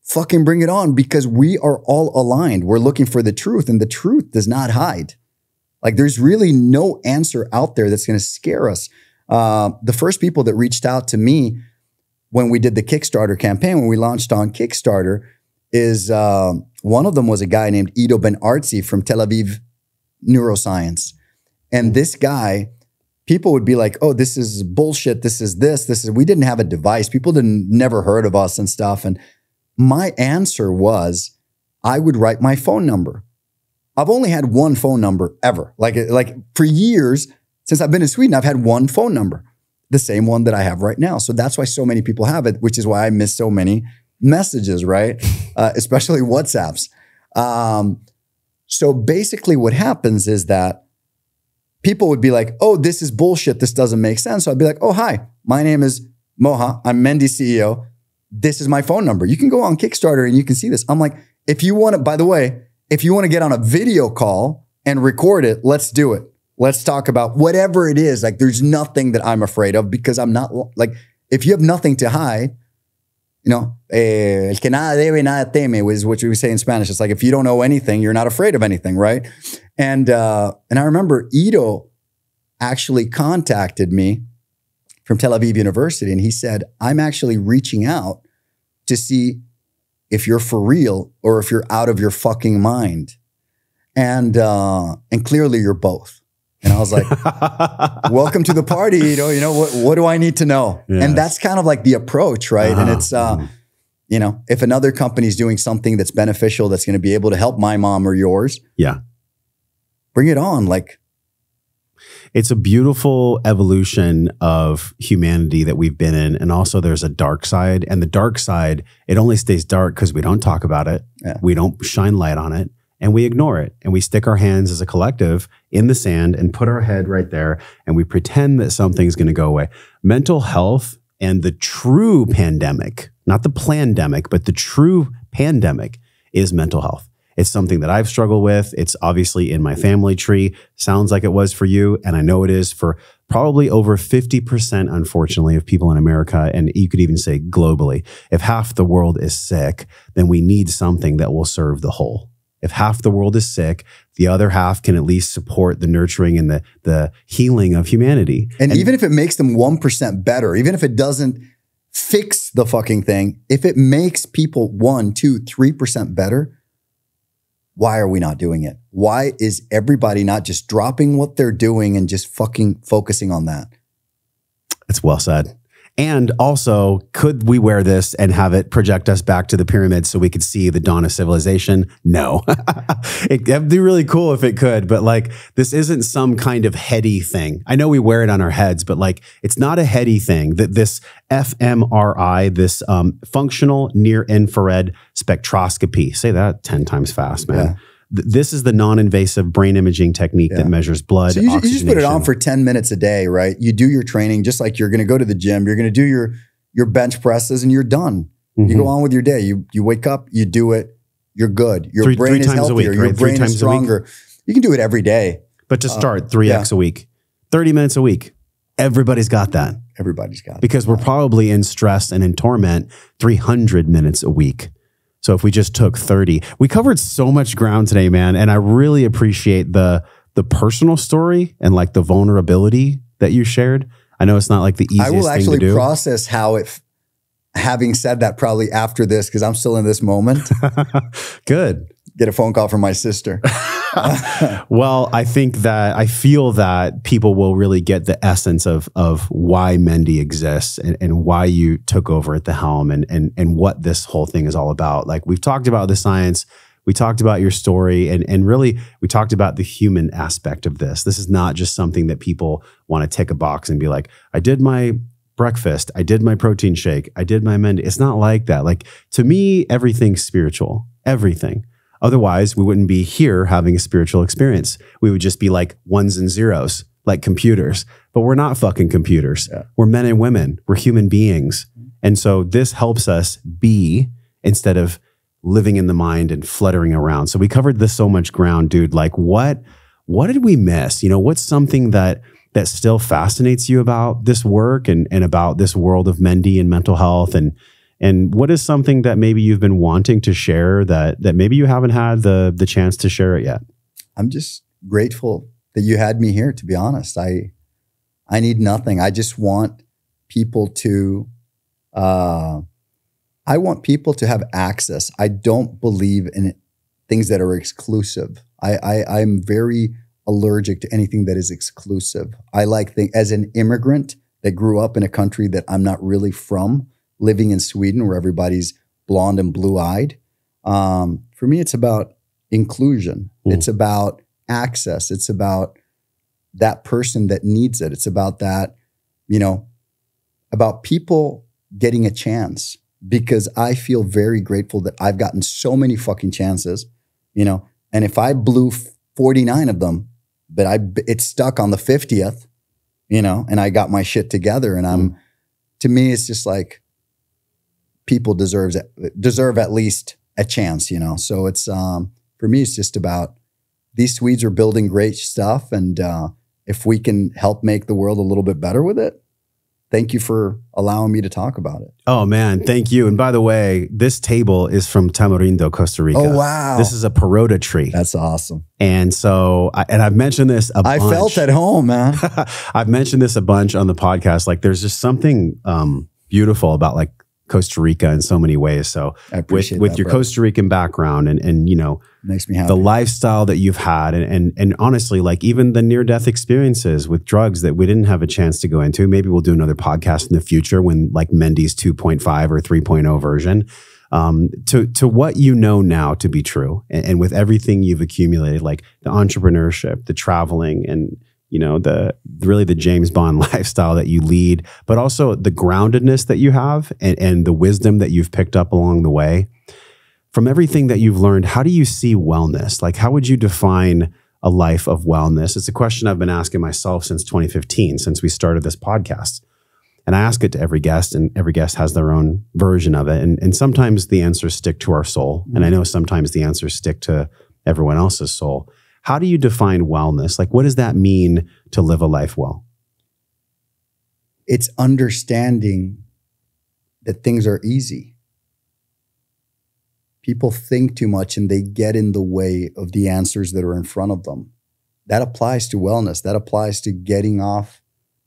fucking bring it on, because we are all aligned. We're looking for the truth, and the truth does not hide. There's really no answer out there that's going to scare us. The first people that reached out to me when we did the Kickstarter campaign, when we launched on Kickstarter, is one of them was a guy named Ido Ben-Artzi from Tel Aviv Neuroscience. And this guy, people would be like, oh, this is bullshit. This is, we didn't have a device. People never heard of us and stuff. And my answer was, I would write my phone number. I've only had one phone number ever. Like for years, since I've been in Sweden, I've had one phone number, the same one that I have right now. So that's why so many people have it, which is why I miss so many messages, right? Especially WhatsApps. So basically what happens is that people would be like, oh, this is bullshit. This doesn't make sense. So I'd be like, oh, hi, my name is Moha. I'm Mendi CEO. This is my phone number. You can go on Kickstarter and you can see this. I'm like, if you want to, by the way, if you want to get on a video call and record it, let's do it. Let's talk about whatever it is. There's nothing that I'm afraid of, because I'm not if you have nothing to hide, el que nada debe, nada teme is what we say in Spanish. It's like, if you don't know anything, you're not afraid of anything, right? And I remember Ido actually contacted me from Tel Aviv University, and he said, I'm actually reaching out to see if you're for real or if you're out of your fucking mind. And clearly you're both. And I was like, welcome to the party. What do I need to know? Yes. And that's kind of like the approach, right? And it's, if another company is doing something that's beneficial, that's going to be able to help my mom or yours. Yeah. Bring it on. It's a beautiful evolution of humanity that we've been in. And also there's a dark side, and the dark side, it only stays dark because we don't talk about it. Yeah. We don't shine light on it. And we ignore it, and we stick our hands as a collective in the sand and put our head right there, and we pretend that something's going to go away. Mental health and the true pandemic, not the plandemic, but the true pandemic, is mental health. It's something that I've struggled with. It's obviously in my family tree. Sounds like it was for you, and I know it is for probably over 50%, unfortunately, of people in America, and you could even say globally. If half the world is sick, then we need something that will serve the whole. If half the world is sick, the other half can at least support the nurturing and the healing of humanity. And even if it makes them 1% better, even if it doesn't fix the fucking thing, if it makes people 1%, 2%, 3% better, why are we not doing it? Why is everybody not just dropping what they're doing and just fucking focusing on that? It's well said. And also, could we wear this and have it project us back to the pyramids so we could see the dawn of civilization? No. It'd be really cool if it could, but like, this isn't some kind of heady thing. I know we wear it on our heads, but like, it's not a heady thing. That this fMRI, this functional near infrared spectroscopy, say that 10 times fast, man. Yeah. This is the non-invasive brain imaging technique that measures blood. So you just put it on for 10 minutes a day, right? You do your training just like you're going to go to the gym. You're going to do your bench presses and you're done. Mm-hmm. You go on with your day. You wake up, you do it, you're good. Your brain is healthier. Week, right? Your brain is stronger. You can do it every day. But to start, 3x a week, 30 minutes a week. Everybody's got that. Everybody's got it. Because we're probably in stress and in torment 300 minutes a week. So if we just took 30, we covered so much ground today, man. And I really appreciate the personal story and like the vulnerability that you shared. I know it's not like the easiest thing to do. I will actually process how it, having said that probably after this, because I'm still in this moment. Good. Get a phone call from my sister. Well, I feel that people will really get the essence of why Mendi exists and why you took over at the helm and what this whole thing is all about. Like, we've talked about the science, we talked about your story, and really we talked about the human aspect of this. This is not just something that people want to tick a box and be like, I did my breakfast, I did my protein shake, I did my Mendi. It's not like that. Like, to me, everything's spiritual, everything. Otherwise, we wouldn't be here having a spiritual experience. We would just be like ones and zeros, like computers. But we're not fucking computers. Yeah. We're men and women. We're human beings. And so this helps us be instead of living in the mind and fluttering around. So we covered this so much ground, dude. Like, what did we miss? You know, what's something that still fascinates you about this work and about this world of Mendi and mental health? And what is something that maybe you've been wanting to share that maybe you haven't had the chance to share it yet? I'm just grateful that you had me here, to be honest. I need nothing. I just want people to, I want people to have access. I don't believe in things that are exclusive. I'm very allergic to anything that is exclusive. I like things, as an immigrant that grew up in a country that I'm not really from, living in Sweden where everybody's blonde and blue-eyed. For me, it's about inclusion. It's about access. It's about that person that needs it. It's about that, you know, about people getting a chance, because I feel very grateful that I've gotten so many fucking chances, you know, and if I blew 49 of them, but it's stuck on the 50th, you know, and I got my shit together, and to me, it's just like, people deserve at least a chance, you know? So it's, for me, it's just about these Swedes are building great stuff. And if we can help make the world a little bit better with it, thank you for allowing me to talk about it. Oh man, thank you. And by the way, this table is from Tamarindo, Costa Rica. Oh, wow. This is a perotta tree. That's awesome. And so, I've mentioned this a bunch. I felt at home, man. I've mentioned this a bunch on the podcast. Like, there's just something beautiful about like Costa Rica in so many ways. So with your Costa Rican background and you know, makes me happy. The lifestyle that you've had and honestly, like even the near-death experiences with drugs that we didn't have a chance to go into. Maybe we'll do another podcast in the future when like Mendi's 2.5 or 3.0 version, to what you know now to be true. And with everything you've accumulated, like the entrepreneurship, the traveling, and you know, the James Bond lifestyle that you lead, but also the groundedness that you have and the wisdom that you've picked up along the way. From everything that you've learned, how do you see wellness? Like, how would you define a life of wellness? It's a question I've been asking myself since 2015, since we started this podcast. And I ask it to every guest, and every guest has their own version of it. And sometimes the answers stick to our soul. And I know sometimes the answers stick to everyone else's soul. How do you define wellness? Like, what does that mean to live a life well? It's understanding that things are easy. People think too much and they get in the way of the answers that are in front of them. That applies to wellness. That applies to getting off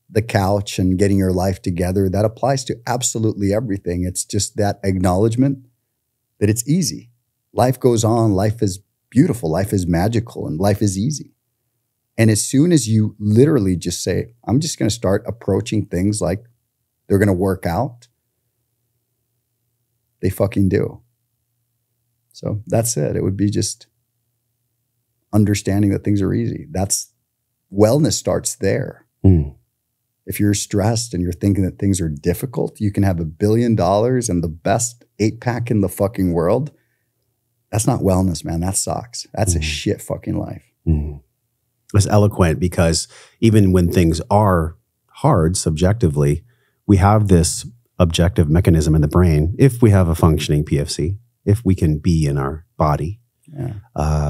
the couch and getting your life together. That applies to absolutely everything. It's just that acknowledgement that it's easy. Life goes on. Life is beautiful. Life is magical, and life is easy. And as soon as you literally just say, I'm just going to start approaching things like they're going to work out, they fucking do. So that's it. It would be just understanding that things are easy. That's wellness starts there. If you're stressed and you're thinking that things are difficult, you can have $1 billion and the best 8-pack in the fucking world. That's not wellness, man. That sucks. That's a shit fucking life. It's eloquent because even when things are hard subjectively, we have this objective mechanism in the brain. If we have a functioning PFC, if we can be in our body,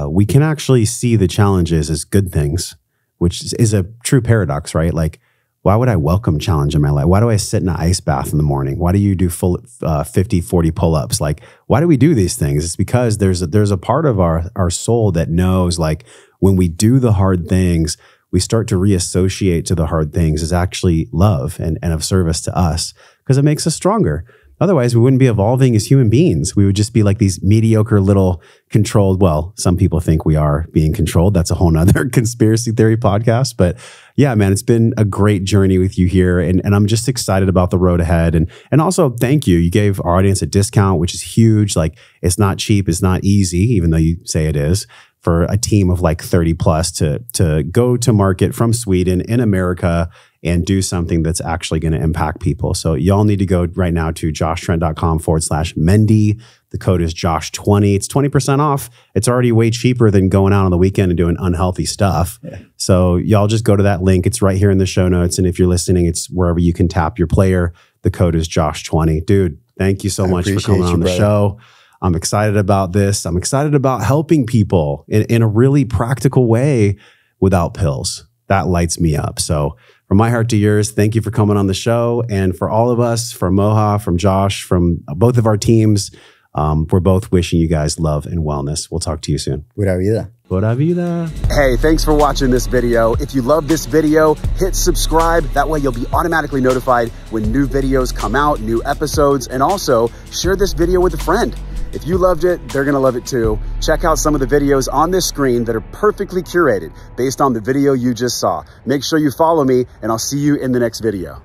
we can actually see the challenges as good things, which is a true paradox, right? Like, why would I welcome challenge in my life? Why do I sit in an ice bath in the morning? Why do you do full 50, 40 pull-ups? Like, why do we do these things? It's because there's a part of our soul that knows, like, when we do the hard things, we start to reassociate to the hard things as actually love and of service to us, because it makes us stronger. Otherwise, we wouldn't be evolving as human beings. We would just be like these mediocre little controlled, well, some people think we are being controlled. That's a whole nother conspiracy theory podcast. But yeah, man, it's been a great journey with you here. And I'm just excited about the road ahead. And also, thank you. You gave our audience a discount, which is huge. Like, it's not cheap. It's not easy, even though you say it is, for a team of like 30 plus to go to market from Sweden in America and do something that's actually going to impact people. So y'all need to go right now to joshtrent.com/Mendi. The code is Josh20. It's 20% off. It's already way cheaper than going out on the weekend and doing unhealthy stuff. So y'all just go to that link. It's right here in the show notes. And if you're listening, it's wherever you can tap your player. The code is Josh20. Dude, thank you so much for coming on the show. I'm excited about this. I'm excited about helping people in a really practical way without pills. That lights me up. So from my heart to yours, thank you for coming on the show. And for all of us, from Moha, from Josh, from both of our teams, we're both wishing you guys love and wellness. We'll talk to you soon. Pura vida. Pura vida. Hey, thanks for watching this video. If you love this video, hit subscribe. That way you'll be automatically notified when new videos come out, new episodes, and also share this video with a friend. If you loved it, they're gonna love it too. Check out some of the videos on this screen that are perfectly curated based on the video you just saw. Make sure you follow me, and I'll see you in the next video.